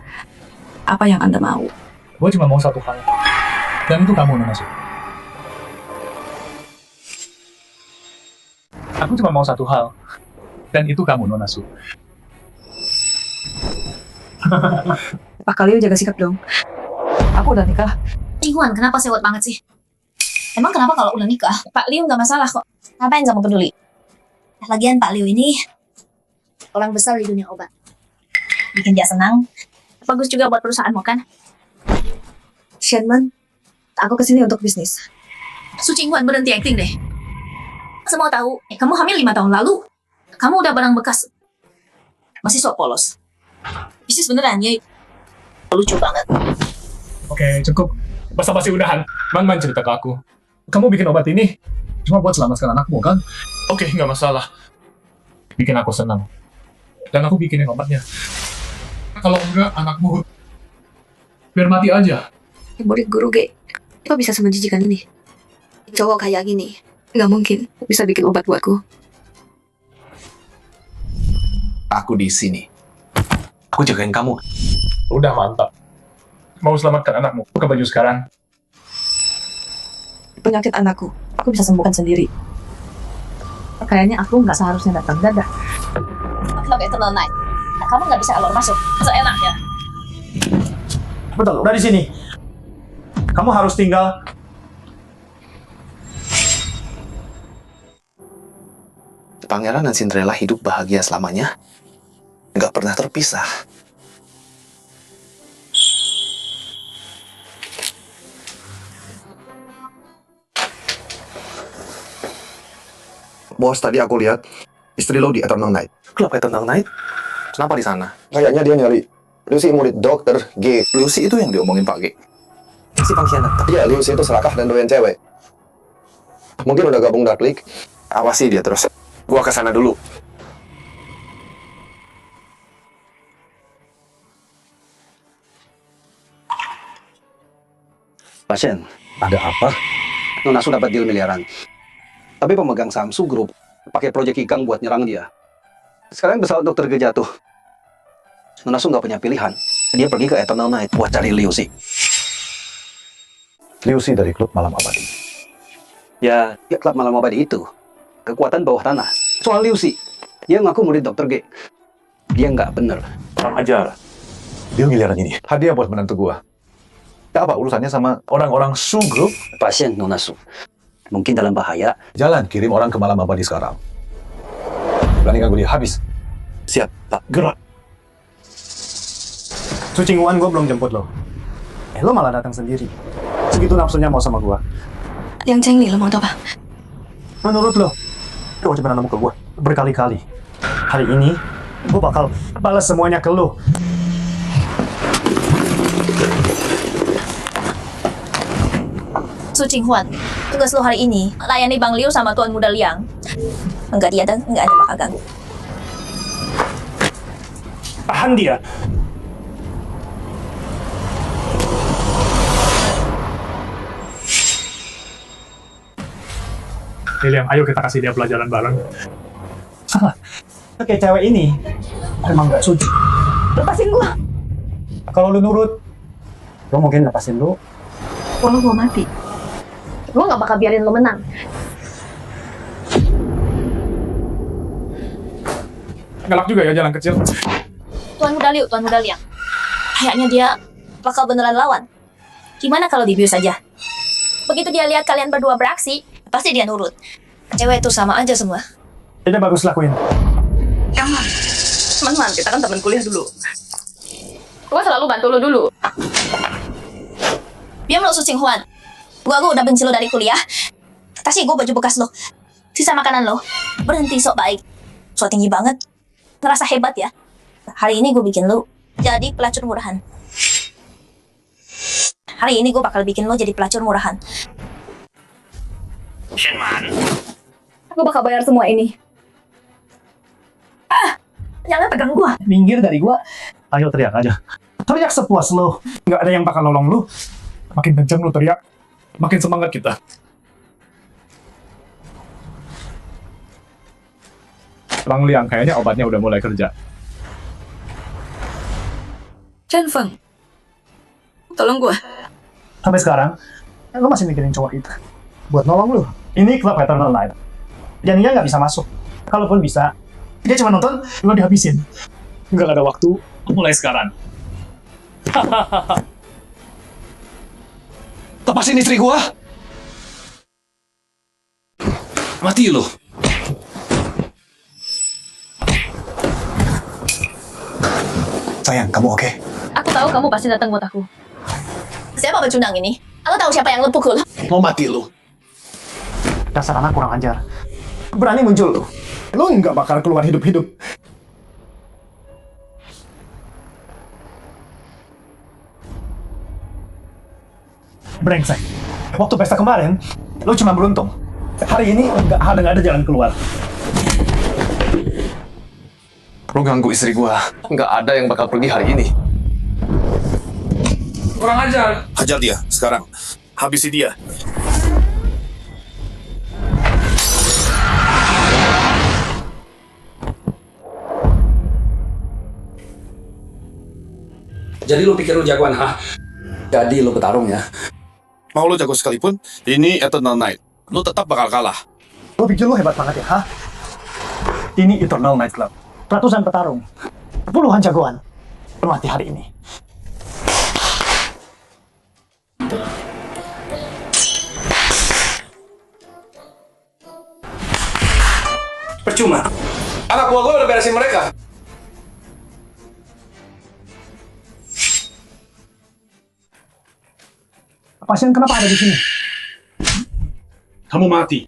apa yang Anda mau? Gue cuma mau satu hal. Dan itu kamu, Nona Su. Aku cuma mau satu hal. Dan itu kamu, Nona Su. Pak Kaliu jaga sikap dong. Aku udah nikah. Qinghuan, kenapa sewot banget sih? Emang kenapa kalau udah nikah? Pak Liu nggak masalah kok. Ngapain kamu peduli? Lagian Pak Liu ini orang besar di dunia obat. Bikin dia senang. Bagus juga buat perusahaanmu kan? Shenman, aku kesini untuk bisnis. Su Qinghuan, berhenti acting deh. Semua tahu, kamu hamil 5 tahun lalu. Kamu udah barang bekas. Masih sok polos. Bisnis beneran, ya. Lucu banget. Oke, cukup. Basa-basi udahan. Man cerita ke aku. Kamu bikin obat ini cuma buat selamatkan anakmu, kan? Oke, nggak masalah. Bikin aku senang. Dan aku bikinin obatnya. Kalau enggak, anakmu biar mati aja. Murid guru G, kok bisa semenjijikan ini? Cowok kayak gini, nggak mungkin bisa bikin obat buatku. Aku di sini. Aku jagain kamu. Udah mantap. Mau selamatkan anakmu, buka baju sekarang. Penyakit anakku, aku bisa sembuhkan sendiri. Kayaknya aku nggak seharusnya datang. Dadah. Klub Eternal Night. kamu nggak bisa keluar masuk. Seenaknya. Betul, udah di sini. Kamu harus tinggal. Pangeran dan Cinderella hidup bahagia selamanya. Nggak pernah terpisah. Bos, tadi aku lihat istri lo di Eternal Night. Klub Eternal Night? Kenapa di sana? Kayaknya dia nyari Lucy murid dokter G. Lucy itu yang diomongin Pak G. Si pengkhianat. Iya, Lucy itu serakah dan doyan cewek. Mungkin udah gabung Dark League. Awasi dia terus. Gua kesana dulu. Pasien, ada apa? Nona sudah dapat deal miliaran. Tapi pemegang Samsu Group pakai proyek Ikang buat nyerang dia. Sekarang pesawat dokter G jatuh. Nona nggak punya pilihan. Dia pergi ke Eternal Night buat cari Liusi. Liusi dari klub malam abadi. Ya, klub malam abadi itu. Kekuatan bawah tanah. Soal Liusi, dia ngaku murid dokter G. Dia nggak bener. Kurang ajar. Deal miliaran ini hadiah buat menantu gua. Ya apa urusannya sama orang-orang Su Group? Pasien Nona Su. Mungkin dalam bahaya. Jalan, kirim orang ke malam abadi sekarang. Berani ganggu dia, habis. Siap, Pak. Gerak. Sucinguan gue belum jemput lo. Lo malah datang sendiri. Segitu nafsunya mau sama gue. 梁经理了吗，对吧？ Menurut lo wajib nemu ke gue berkali-kali. Hari ini gue bakal balas semuanya ke lo. Su Qinghuan, tugas lo hari ini layani Bang Liu sama Tuan Muda Liang. Enggak dia dan enggak ada bakal ganggu. Tahan dia. Liang, ayo kita kasih dia pelajaran bareng. Salah. Oke, cewek ini emang gak suci. Lepasin gua. Kalau lu nurut, lo mungkin lepasin lu. Walau gua mati, gua nggak bakal biarin lo menang. Galak juga ya jalan kecil. Tuan Muda Liang. Kayaknya dia bakal beneran lawan. Gimana kalau dibius saja? Begitu dia lihat kalian berdua beraksi, pasti dia nurut. Cewek itu sama aja semua. Jadi bagus lakuin. Aman. Teman-teman, kita kan teman kuliah dulu. Gua selalu bantu lo dulu. Diam lo Su Qinghuan. Gua udah benci lo dari kuliah. Kasih gue baju bekas lo. Sisa makanan lo. Berhenti sok baik. Sok tinggi banget. Ngerasa hebat ya. Hari ini gue bikin lo jadi pelacur murahan. Hari ini gue bakal bikin lo jadi pelacur murahan. Shenman. Aku bakal bayar semua ini. Jangan pegang gua. Minggir dari gua. Ayo teriak aja. Teriak sepuas lo. Nggak ada yang bakal nolong lo. Makin kenceng lo teriak, makin semangat kita. Bang Liang, kayaknya obatnya udah mulai kerja. Chen Feng, tolong gua. Sampai sekarang, lo masih mikirin cowok itu. Buat nolong lo. Ini klub Eternal Night. Jadinya nggak bisa masuk. Kalaupun bisa, dia cuma nonton, lo dihabisin. Nggak ada waktu, mulai sekarang. Lepasin istri gua! Mati lo! Sayang, kamu oke? Aku tahu kamu pasti datang buat aku. Siapa pecundang ini? Aku tahu siapa yang lo pukul. Mau mati lo. Dasar anak kurang ajar. Berani muncul lo. Lo nggak bakal keluar hidup-hidup. Brengsek. Waktu pesta kemarin, lo cuma beruntung. Hari ini nggak ada jalan keluar. Lo ganggu istri gua. Nggak ada yang bakal pergi hari ini. Kurang ajar. Hajar dia, sekarang. Habisi dia. Jadi lu pikir lu jagoan, ha? Jadi lu bertarung ya? Mau lo jago sekalipun, ini Eternal Night. Lo tetap bakal kalah. Lo pikir lo hebat banget ya, ha? Ini Eternal Night Club. Ratusan petarung. Puluhan jagoan mati hari ini. Percuma. Anak buah gue udah beresin mereka. Pasien kenapa ada di sini? Kamu mati.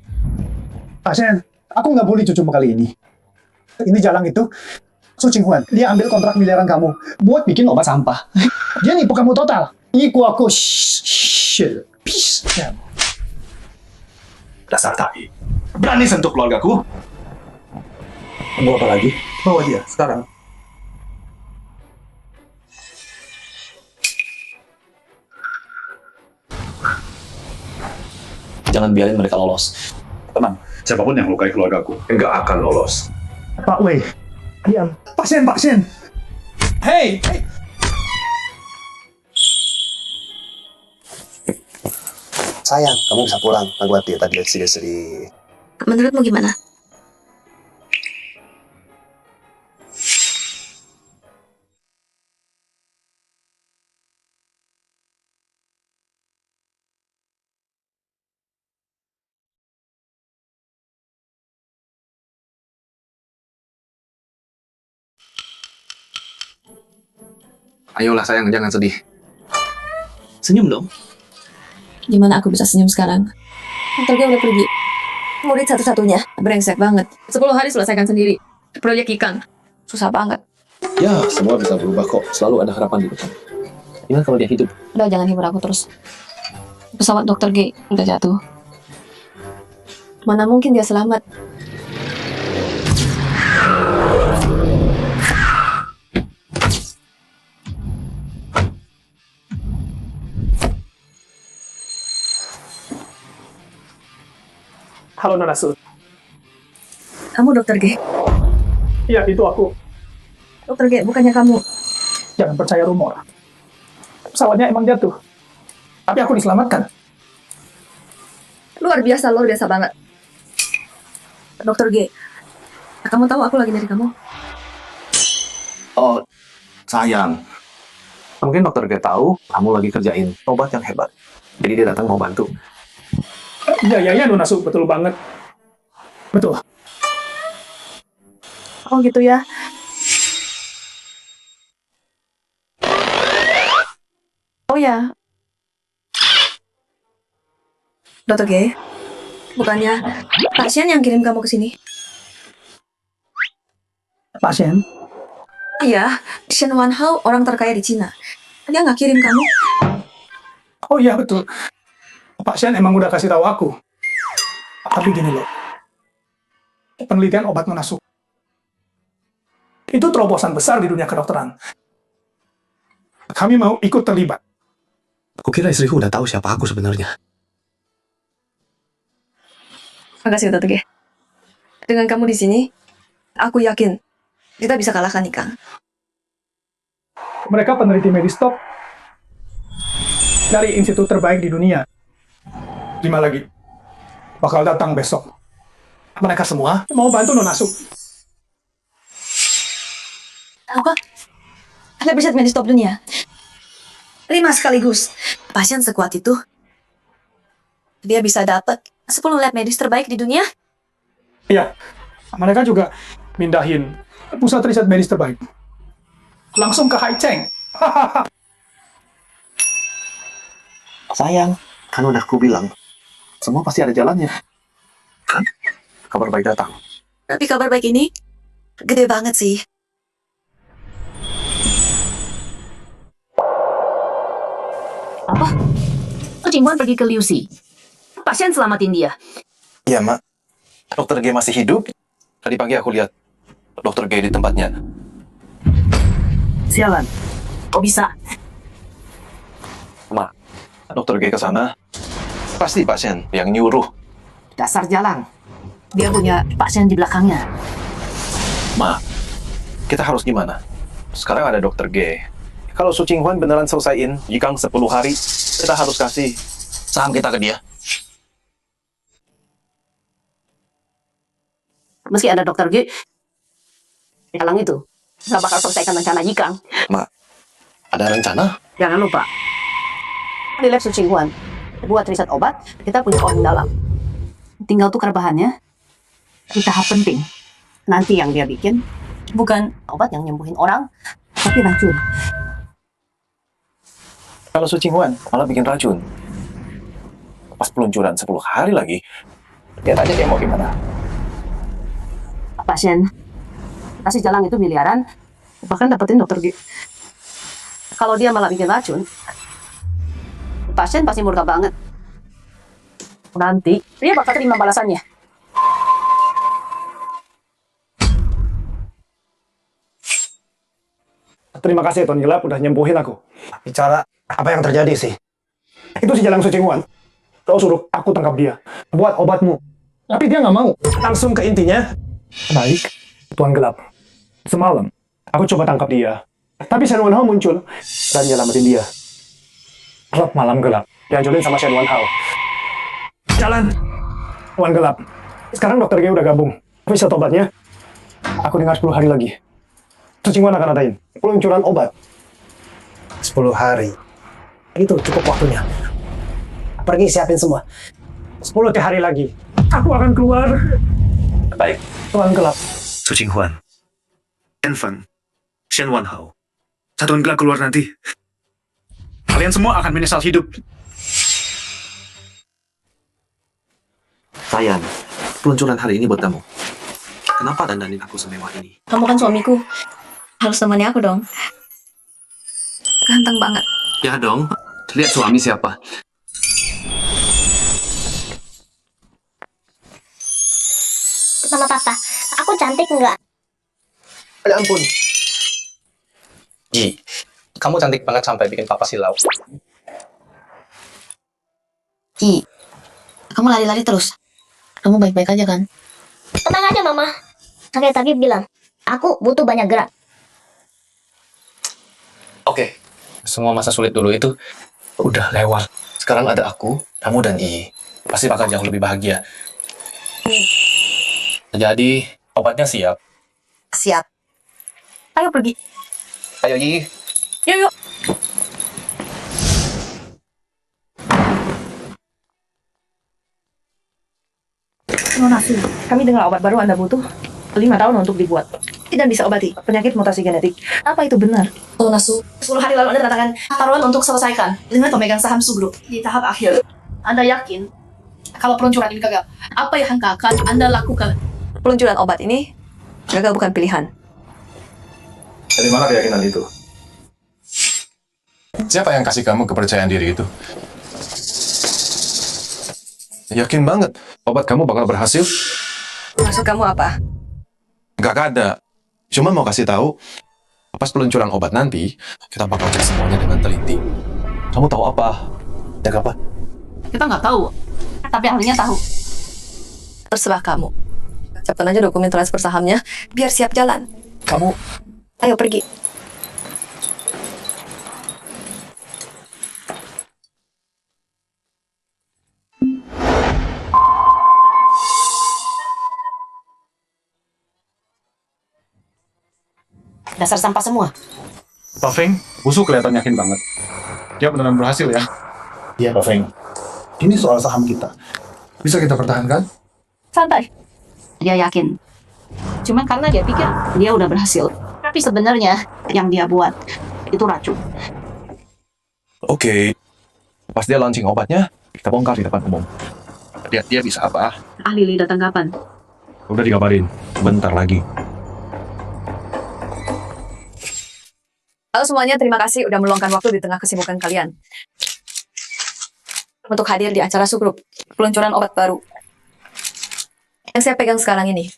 Pasien, aku nggak boleh cucu kali ini. Ini jalan itu, Su Qinghuan, dia ambil kontrak miliaran kamu buat bikin obat sampah. Dia nipu kamu total. Nipu aku. Peace. Dasar tai. Berani sentuh keluargaku? Mau apa lagi? Bawa dia, sekarang. Jangan biarin mereka lolos. Tenang, siapapun yang melukai keluargaku, enggak akan lolos. Pak Wei, diam. Pasien. Hey. Sayang, kamu bisa pulang. Aku hati tadi sedih-sedih. Menurutmu gimana? Ayolah sayang, jangan sedih. Senyum dong. Gimana aku bisa senyum sekarang? Dokter G udah pergi. Murid satu-satunya. Brengsek banget. 10 hari selesaikan sendiri. Proyek ikan. Susah banget. Ya, semua bisa berubah kok. Selalu ada harapan di depan. Gimana kalau dia hidup? Udah, jangan hibur aku terus. Pesawat Dokter G udah jatuh. Mana mungkin dia selamat? Halo Nona Su. Kamu Dokter G? Iya, itu aku. Dokter G, bukannya kamu? Jangan percaya rumor. Pesawatnya emang jatuh. Tapi aku diselamatkan. Luar biasa banget. Dokter G, kamu tahu aku lagi nyari kamu? Oh, sayang. Mungkin dokter G tahu kamu lagi kerjain obat yang hebat. Jadi dia datang mau bantu. Iya, Nona Su, betul banget. Betul. Oh gitu ya. Oh ya. Dokter G, bukannya pasien yang kirim kamu ke sini? Pasien? Iya, Shen Wanhao orang terkaya di Cina. Dia nggak kirim kamu. Oh iya, betul. Pasien emang udah kasih tahu aku. Tapi gini loh. Penelitian obat Nona Su itu terobosan besar di dunia kedokteran. Kami mau ikut terlibat. Kukira istriku udah tahu siapa aku sebenarnya. Makasih Dokter G. Dengan kamu di sini, aku yakin kita bisa kalahkan Ikang. Mereka peneliti medis top dari institut terbaik di dunia. 5 lagi bakal datang besok. Mereka semua mau bantu Nona Su. Apa? Lab riset medis top dunia. 5 sekaligus. Pasien sekuat itu, dia bisa dapat 10 lab medis terbaik di dunia. Iya, mereka juga mindahin pusat riset medis terbaik. Langsung ke Haicheng. Sayang, kan udah aku bilang. Semua pasti ada jalannya. Kan? Kabar baik datang. Tapi kabar baik ini gede banget sih. Apa? Su Qinghuan pergi ke Liu Xi. Pasien selamatin dia. Iya, Mak. Dokter G masih hidup. Tadi pagi aku lihat dokter G di tempatnya. Sialan. Kok bisa? Mak, dokter G ke sana. Pasti pasien yang nyuruh. Dasar jalang. Dia punya pasien di belakangnya. Ma, kita harus gimana? Sekarang ada dokter G. Kalau Su Qinghuan beneran selesaiin Yikang 10 hari, kita harus kasih saham kita ke dia. Meski ada dokter G, jalang itu Saya bakal selesaikan rencana Yikang. Ma, ada rencana? Jangan lupa. Di lab Sucingguan, buat riset obat, kita punya orang dalam. Tinggal tukar bahannya di tahap penting. Nanti yang dia bikin bukan obat yang nyembuhin orang, tapi racun. Kalau Sucingguan malah bikin racun. Pas peluncuran 10 hari lagi, dia tanya dia mau gimana. Pasien kasih jalan itu miliaran, bahkan dapetin dokter G. Kalau dia malah bikin racun, pasien pasti murka banget. Nanti dia bakal terima balasannya. Terima kasih Tuan Gelap udah nyembuhin aku. Bicara apa yang terjadi sih? Itu si Jalang Sucingguan. Kau suruh aku tangkap dia buat obatmu. Tapi dia nggak mau. Langsung ke intinya. Baik, Tuan Gelap. Semalam aku coba tangkap dia. Tapi Shen Wanhao muncul dan nyelamatin dia. Klub malam gelap dihancurin sama Shen Wanhao. Jalan, Tuan Gelap. Sekarang dokter G udah gabung. Bisa obatnya. Aku dengar 10 hari lagi. Sucingguan akan adain peluncuran obat. 10 hari. Itu cukup waktunya. Pergi siapin semua. 10 hari lagi. Aku akan keluar. Baik. Tuan Gelap. Sucingguan, Enfen, Shen Wanhao. Satuan Gelap keluar nanti. Kalian semua akan menyesal hidup. Sayang, peluncuran hari ini buat kamu. Kenapa dandanin aku semewah ini? Kamu kan suamiku. Harus temani aku dong. Ganteng banget. Ya dong, lihat suami siapa. Mama papa, aku cantik nggak? Ya ampun. Gi, kamu cantik banget sampai bikin papa silau. Ki, kamu lari-lari terus. Kamu baik-baik aja kan? Tenang aja mama. Kakek Tabib bilang, aku butuh banyak gerak. Oke, semua masa sulit dulu itu udah lewat. Sekarang ada aku, kamu dan I. Pasti bakal jauh lebih bahagia. Jadi, obatnya siap. Siap. Ayo pergi. Ayo, I. Yuk, yuk. Nona Su, kami dengar obat baru Anda butuh 5 tahun untuk dibuat. Tidak bisa obati penyakit mutasi genetik. Apa itu benar? Nona Su, 10 hari lalu Anda datangkan taruhan untuk selesaikan dengan pemegang saham Sugrup. Di tahap akhir, Anda yakin kalau peluncuran ini gagal, apa yang akan Anda lakukan? Peluncuran obat ini gagal bukan pilihan. Dari mana keyakinan itu? Siapa yang kasih kamu kepercayaan diri itu? Yakin banget, obat kamu bakal berhasil? Maksud kamu apa? Gak ada. Cuma mau kasih tahu, pas peluncuran obat nanti, kita bakal cek semuanya dengan teliti. Kamu tahu apa? Cek apa? Kita nggak tahu, tapi ahlinya tahu. Terserah kamu. Siapkan aja dokumen transfer sahamnya, biar siap jalan. Kamu... Ayo pergi. Dasar sampah semua. Pak Feng, busuk kelihatan yakin banget. Dia beneran berhasil ya? Iya, Pak Feng. Ini soal saham kita. Bisa kita pertahankan? Santai. Dia yakin. Cuma karena dia pikir dia udah berhasil. Tapi sebenarnya yang dia buat itu racun. Oke. Pas dia launching obatnya, kita bongkar di depan umum. Lihat dia bisa apa? Ahli Li datang kapan? Udah dikabarin, bentar lagi. Halo semuanya, terima kasih udah meluangkan waktu di tengah kesibukan kalian untuk hadir di acara Sugrup, peluncuran obat baru. Yang saya pegang sekarang ini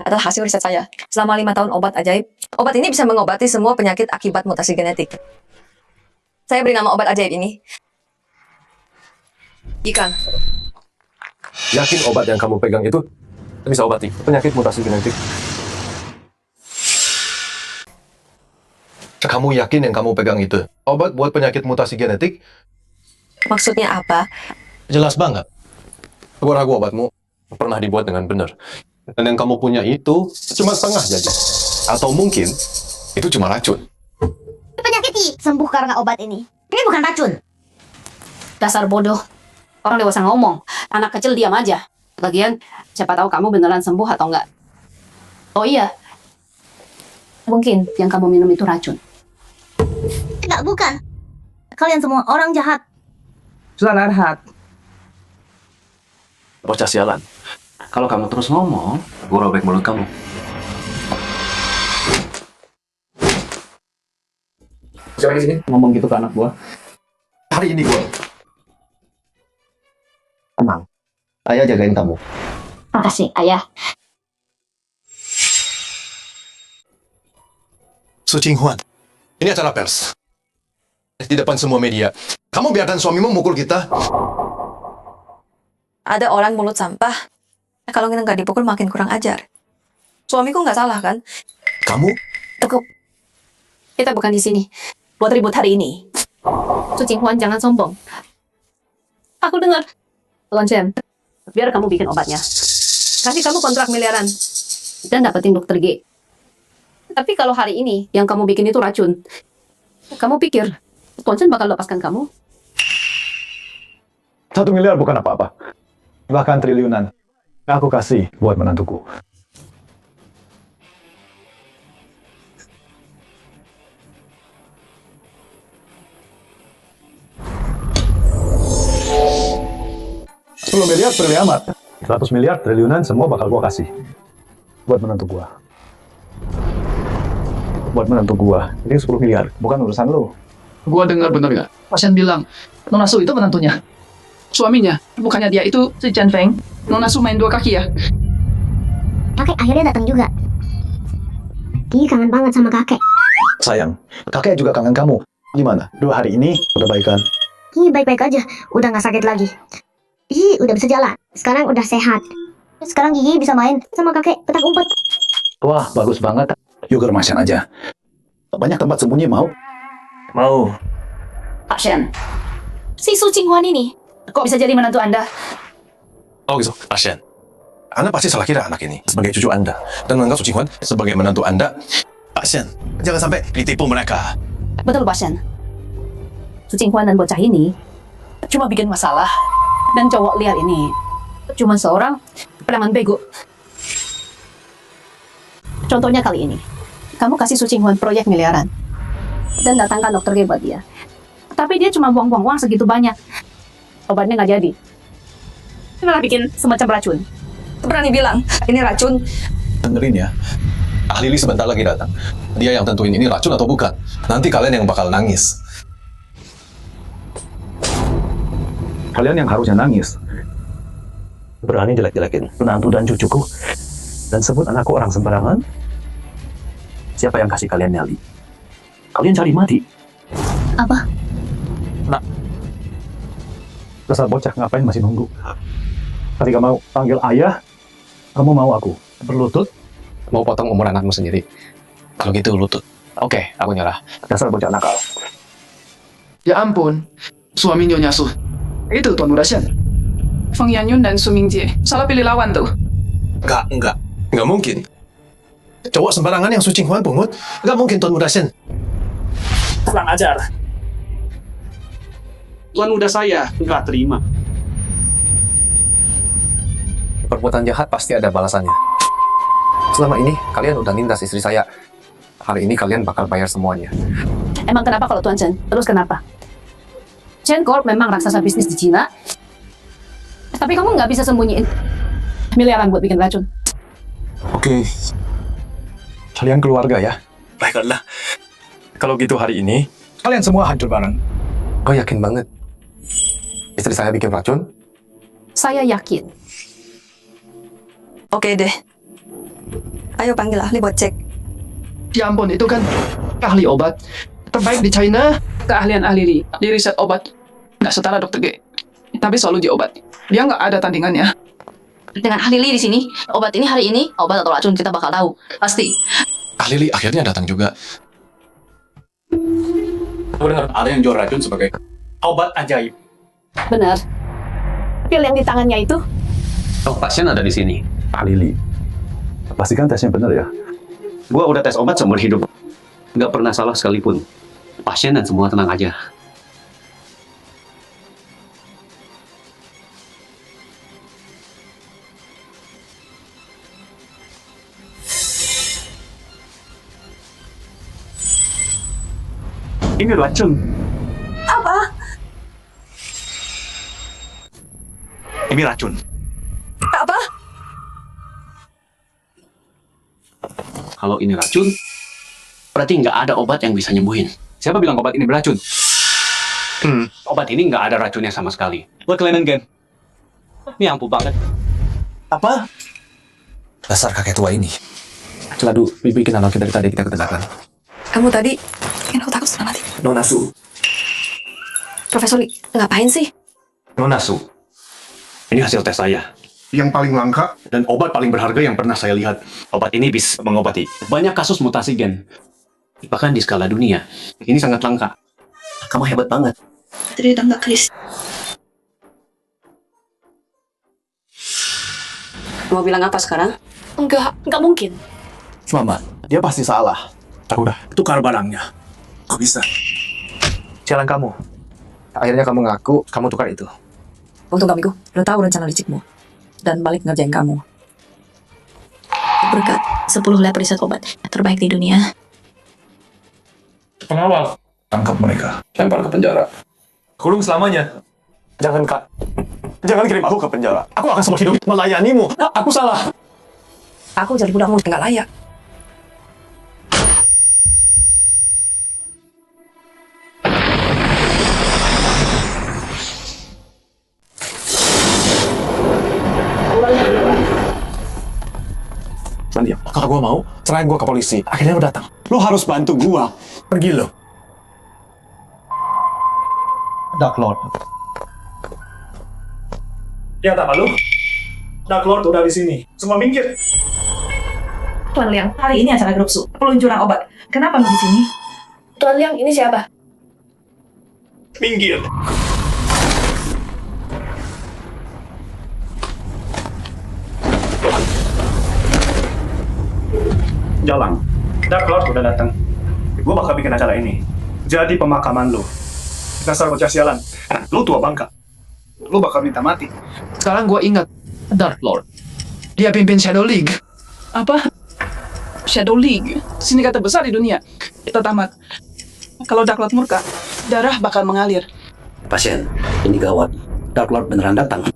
adalah hasil riset saya. Selama 5 tahun obat ajaib, obat ini bisa mengobati semua penyakit akibat mutasi genetik. Saya beri nama obat ajaib ini Yikang. Yakin obat yang kamu pegang itu bisa obati penyakit mutasi genetik? Kamu yakin yang kamu pegang itu obat buat penyakit mutasi genetik? Maksudnya apa? Jelas banget. Aku ragu obatmu pernah dibuat dengan benar. Dan yang kamu punya itu cuma setengah jadi. Atau mungkin itu cuma racun. Penyakit sembuh karena obat ini. Ini bukan racun. Dasar bodoh. Orang dewasa ngomong, anak kecil diam aja. Lagian, siapa tahu kamu beneran sembuh atau enggak. Oh iya, mungkin yang kamu minum itu racun. Enggak, bukan. Kalian semua orang jahat. Sudah Arhat. Bocah sialan. Kalau kamu terus ngomong, gue robek mulut kamu. Siapa di sini ngomong gitu ke anak gua? Hari ini gua tenang. Ayah jagain kamu. Makasih, Ayah. Su Qinghuan, ini acara pers. Di depan semua media. Kamu biarkan suamimu mukul kita? Ada orang mulut sampah. Kalau kita nggak dipukul makin kurang ajar. Suamiku nggak salah kan? Kamu? Cukup. Kita bukan di sini buat ribut hari ini. Su Qinghuan, jangan sombong. Aku dengar. Tuan Chen, biar kamu bikin obatnya. Kasih kamu kontrak miliaran. Dan dapetin dokter G. Tapi kalau hari ini yang kamu bikin itu racun, kamu pikir Tuan Chen bakal lepaskan kamu? 1 miliar bukan apa-apa. Bahkan triliunan. Aku kasih buat menantuku. $10 miliar terlalu amat. 100 miliar triliunan semua bakal gua kasih. Buat menantu gua. Buat menantu gua. Ini 10 miliar, bukan urusan lo. Gua dengar bener nggak? Pasien bilang, Nona Su itu menantunya. Suaminya, bukannya dia itu si Chen Feng. Nona Su main 2 kaki ya? Kakek akhirnya datang juga. Gigi kangen banget sama kakek. Sayang, kakek juga kangen kamu. Gimana? 2 hari ini udah baikan? Gigi baik-baik aja, udah nggak sakit lagi. Gigi udah bisa jalan, sekarang udah sehat. Sekarang Gigi bisa main sama kakek petak umpet. Wah, bagus banget. Yuk ke rumah Shen aja. Banyak tempat sembunyi, mau? Mau. Pak Shen, si Su Qinghuan ini kok bisa jadi menantu Anda? Oh gitu, Asien. Anda pasti salah kira anak ini sebagai cucu Anda. Dan menganggap Su Qinghuan sebagai menantu Anda. Asien, jangan sampai ditipu mereka. Betul, Pak Shen. Su Qinghuan dan bocah ini cuma bikin masalah. Dan cowok liar ini cuma seorang preman bego. Contohnya kali ini, kamu kasih Su Qinghuan proyek miliaran. Dan datangkan dokter G buat dia. Tapi dia cuma buang-buang uang segitu banyak. Obatnya nggak jadi. Dia malah bikin semacam racun. Berani bilang, ini racun. Dengerin ya. Ahli Li sebentar lagi datang. Dia yang tentuin ini racun atau bukan. Nanti kalian yang bakal nangis. Kalian yang harusnya nangis. Berani jelek-jelekin menantu dan cucuku. Dan sebut anakku orang sembarangan. Siapa yang kasih kalian nyali? Kalian cari mati. Apa? Nah, dasar bocah ngapain masih nunggu? Ketika mau panggil ayah, kamu mau aku berlutut? Mau potong umur anakmu sendiri? Kalau gitu lutut. Oke, aku nyerah. Dasar bocah nakal. Ya ampun, suami Nyonya Su. Itu Tuan Muda Shen. Feng Yanyun dan Su Mingjie. Salah pilih lawan tuh. Enggak mungkin. Cowok sembarangan yang Su Qinghuan pungut, enggak mungkin Tuan Muda Shen. Kurang ajar. Tuan muda saya nggak terima. Perbuatan jahat pasti ada balasannya. Selama ini kalian udah nindas istri saya. Hari ini kalian bakal bayar semuanya. Emang kenapa kalau Tuan Chen? Terus kenapa? Chen Corp memang raksasa bisnis di Cina. Tapi kamu nggak bisa sembunyiin miliaran buat bikin racun. Oke. Kalian keluarga ya? Baiklah. Kalau gitu hari ini, kalian semua hancur bareng. Oh yakin banget? Istri saya bikin racun? Saya yakin. Oke deh. Ayo panggil ahli buat cek. Ya ampun, itu kan ahli obat terbaik di China. Keahlian ahli di riset obat nggak setara dokter G. Tapi selalu di obat. Dia nggak ada tandingannya. Dengan ahli Li di sini, obat ini hari ini, obat atau racun kita bakal tahu. Pasti. Ahli Li akhirnya datang juga. Aku dengar ada yang jual racun sebagai obat ajaib. Benar. Pil yang di tangannya itu? Oh, pasien ada di sini. Ahli Li. Pastikan tesnya benar ya. Gua udah tes obat seumur hidup. Nggak pernah salah sekalipun. Pasien dan semua tenang aja. Ini racun. Apa? Ini racun. Apa? Kalau ini racun, berarti nggak ada obat yang bisa nyembuhin. Siapa bilang obat ini beracun? Obat ini nggak ada racunnya sama sekali. Lo kelainan gen. Ini ampuh banget. Apa? Dasar kakek tua ini. Celadu, bikin anak kita dari tadi kita ketegakan. Kamu tadi bikin aku takut setengah mati. Nona Su. Profesor Lee, ngapain sih? Nona Su. Ini hasil tes saya. Yang paling langka Dan obat paling berharga yang pernah saya lihat. Obat ini bisa mengobati banyak kasus mutasi gen. Bahkan di skala dunia. Ini sangat langka. Kamu hebat banget. Dari tangga Chris. Mau bilang apa sekarang? Enggak mungkin. Mama, dia pasti salah. Aku udah tukar barangnya. Kok bisa? jalan kamu. Akhirnya kamu ngaku kamu tukar itu. Untung kamiku udah tahu rencana licikmu dan balik ngerjain kamu. Berkat 10 lab riset obat terbaik di dunia. Pengawal, tangkap mereka, lempar ke penjara. Kurung selamanya. Jangan Kak, jangan kirim aku ke penjara. Aku akan seumur hidup melayanimu. Aku salah. Aku jadi budakmu nggak layak. Diam. Kalau gue mau, serahin gue ke polisi. Akhirnya lo datang. Lo harus bantu gue. Pergi lo. Dark Lord. Ya tak malu. Dark Lord udah di sini. Semua minggir. Tuan Liang, hari ini acara grup su, peluncuran obat. Kenapa lu di sini? Tuan Liang, ini siapa? Minggir. Jalan. Dark Lord udah datang. Gue bakal bikin acara ini. Jadi pemakaman lu. Dasar bocah sialan. Lu tua bangka. Lu bakal minta mati. Sekarang gue ingat Dark Lord. Dia pimpin Shadow League. Apa? Shadow League. Sindikat terbesar di dunia. Kita tamat. Kalau Dark Lord murka, darah bakal mengalir. Pasien, ini gawat. Dark Lord beneran datang.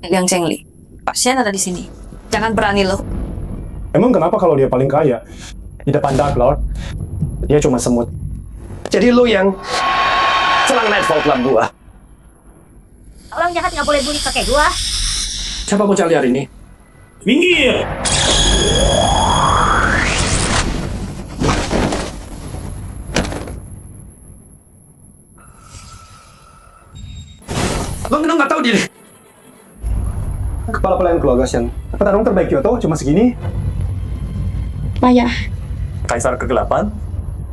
Liang Chengli, pasien ada di sini. Jangan berani lo. Emang kenapa kalau dia paling kaya? Di depan Dark Lord, dia cuma semut. Jadi lu yang selang Nightfall Club gua. Orang jahat nggak boleh bully kakek gua. Siapa bocah liar ini? Minggir! Lo nggak tahu diri. Kepala pelayan keluarga Shen. Petarung terbaik Kyoto cuma segini. Maya. Kaisar kegelapan.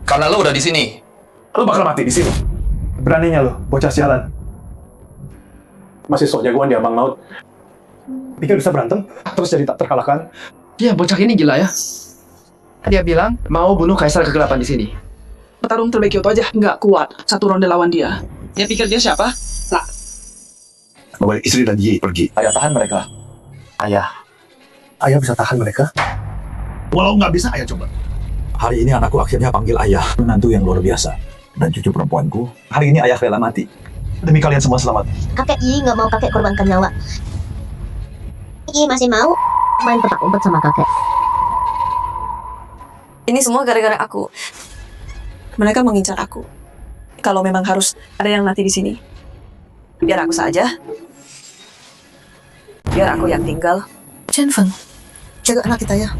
Karena lo udah di sini. Lo bakal mati di sini. Beraninya lo, bocah sialan. Masih sok jagoan di Abang Maut. Pikir bisa berantem, terus jadi tak terkalahkan. Dia bocah ini gila ya. Dia bilang mau bunuh kaisar kegelapan di sini. Petarung terbaik Kyoto aja nggak kuat satu ronde lawan dia. Dia pikir dia siapa? Lah. Bawa istri dan Yi pergi. Ayah tahan mereka. Ayah bisa tahan mereka? Walau nggak bisa, ayah coba. Hari ini anakku akhirnya panggil ayah, menantu yang luar biasa. Dan cucu perempuanku, hari ini ayah rela mati. Demi kalian semua selamat. Kakek Yi nggak mau kakek korbankan nyawa. Yi masih mau main petak umpet sama kakek. Ini semua gara-gara aku. Mereka mengincar aku. Kalau memang harus ada yang mati di sini, biar aku saja. Biar aku yang tinggal. Chen Feng, jaga anak kita ya.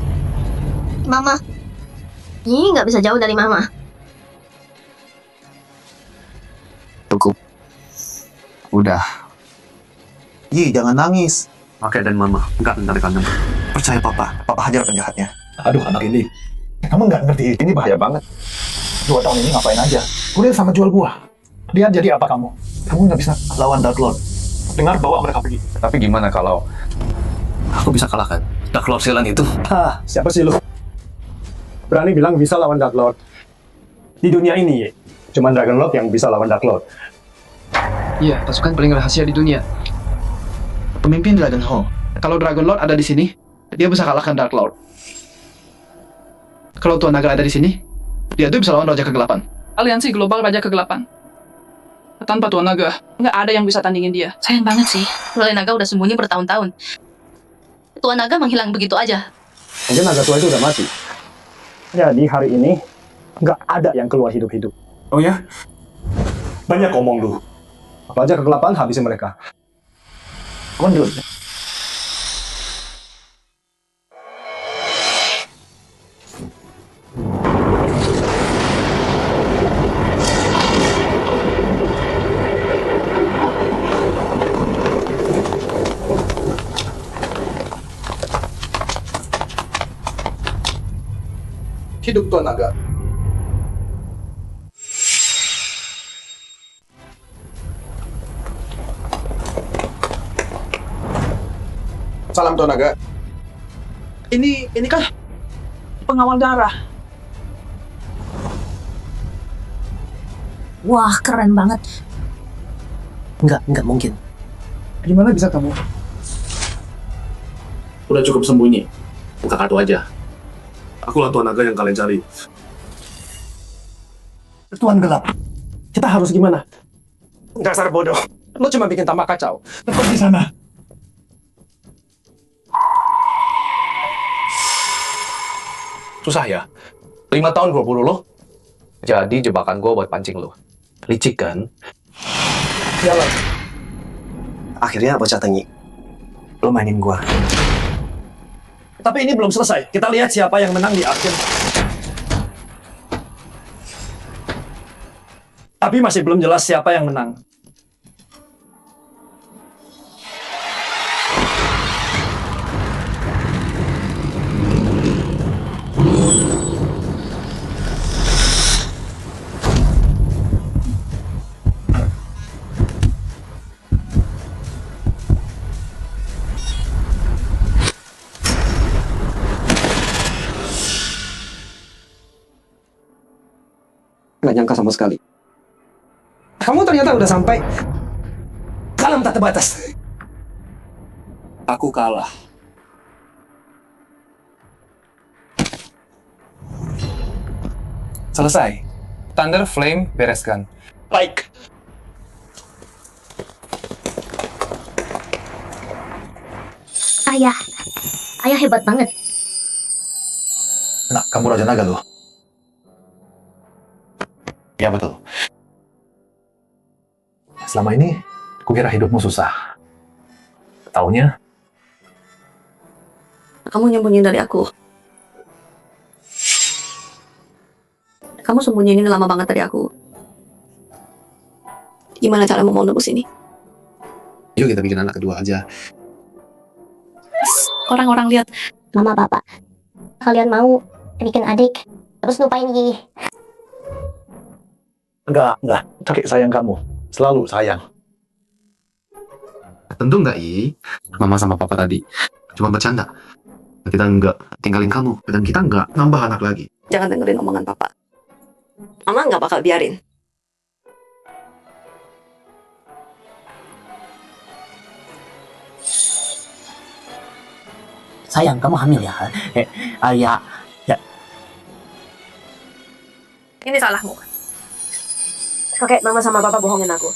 Mama, Yi nggak bisa jauh dari mama. Cukup. Udah. Yi, jangan nangis. Kakek dan mama, nggak menarikan nama. Percaya papa hajar penjahatnya. Aduh, anak ini. Kamu nggak ngerti, ini bahaya banget. 2 tahun ini ngapain aja? Kuliah sama jual buah. Dia jadi apa kamu? Kamu nggak bisa lawan Dark Lord. Dengar, bawa mereka pergi. Tapi gimana kalau aku bisa kalahkan Dark Lord Sialan itu? Siapa sih lu? berani bilang bisa lawan Dark Lord. Di dunia ini, cuman Dragon Lord yang bisa lawan Dark Lord. Iya, pasukan paling rahasia di dunia. Pemimpin Dragon Hall. Kalau Dragon Lord ada di sini, dia bisa kalahkan Dark Lord. Kalau Tuan Naga ada di sini, dia tuh bisa lawan Raja Kegelapan. Aliansi Global Raja Kegelapan. Tanpa Tuan Naga, nggak ada yang bisa tandingin dia. Sayang banget sih, Lole Naga udah sembunyi bertahun-tahun. Tuan Naga menghilang begitu aja. Mungkin naga tua itu udah mati. Jadi hari ini, nggak ada yang keluar hidup-hidup. Oh ya? Banyak omong lu. Raja Kegelapan habisin mereka. Lanjut. Hidup Tuan Naga. Salam Tuan Naga. Ini kan pengawal darah. Wah, keren banget. Nggak mungkin. Gimana bisa kamu? Udah cukup sembunyi. Buka kartu aja. Akulah Tuan Naga yang kalian cari. Tuan Gelap. Kita harus gimana? Dasar bodoh. Lo cuma bikin tambah kacau. Tetap di sana. Susah ya? 5 tahun gue buru lo. Jadi jebakan gue buat pancing lo. Licik kan? Jalan. Akhirnya bocah tengi. Lo mainin gua. Tapi ini belum selesai. Kita lihat siapa yang menang di akhir. Tapi masih belum jelas siapa yang menang. Nggak nyangka sama sekali. Kamu ternyata udah sampai. Kalam tak terbatas. Aku kalah. Selesai. Thunder Flame bereskan. Baik. Ayah. Ayah hebat banget. Nah, kamu Raja Naga loh. Ya betul. Selama ini, kukira hidupmu susah. Taunya, Kamu nyembunyiin dari aku. Kamu sembunyiin ini lama banget dari aku. Gimana cara mau nebus ini? yuk kita bikin anak kedua aja. Orang-orang lihat. Mama, Bapak. Kalian mau bikin adik, terus lupain Gigi. Enggak. Kakek sayang kamu. Selalu sayang. Tentu enggak, I. Mama sama papa tadi cuma bercanda. Kita enggak tinggalin kamu, dan kita enggak nambah anak lagi. Jangan dengerin omongan papa. Mama nggak bakal biarin. Sayang, kamu hamil ya? Ya. Ini salahmu. Oke, mama sama papa bohongin aku.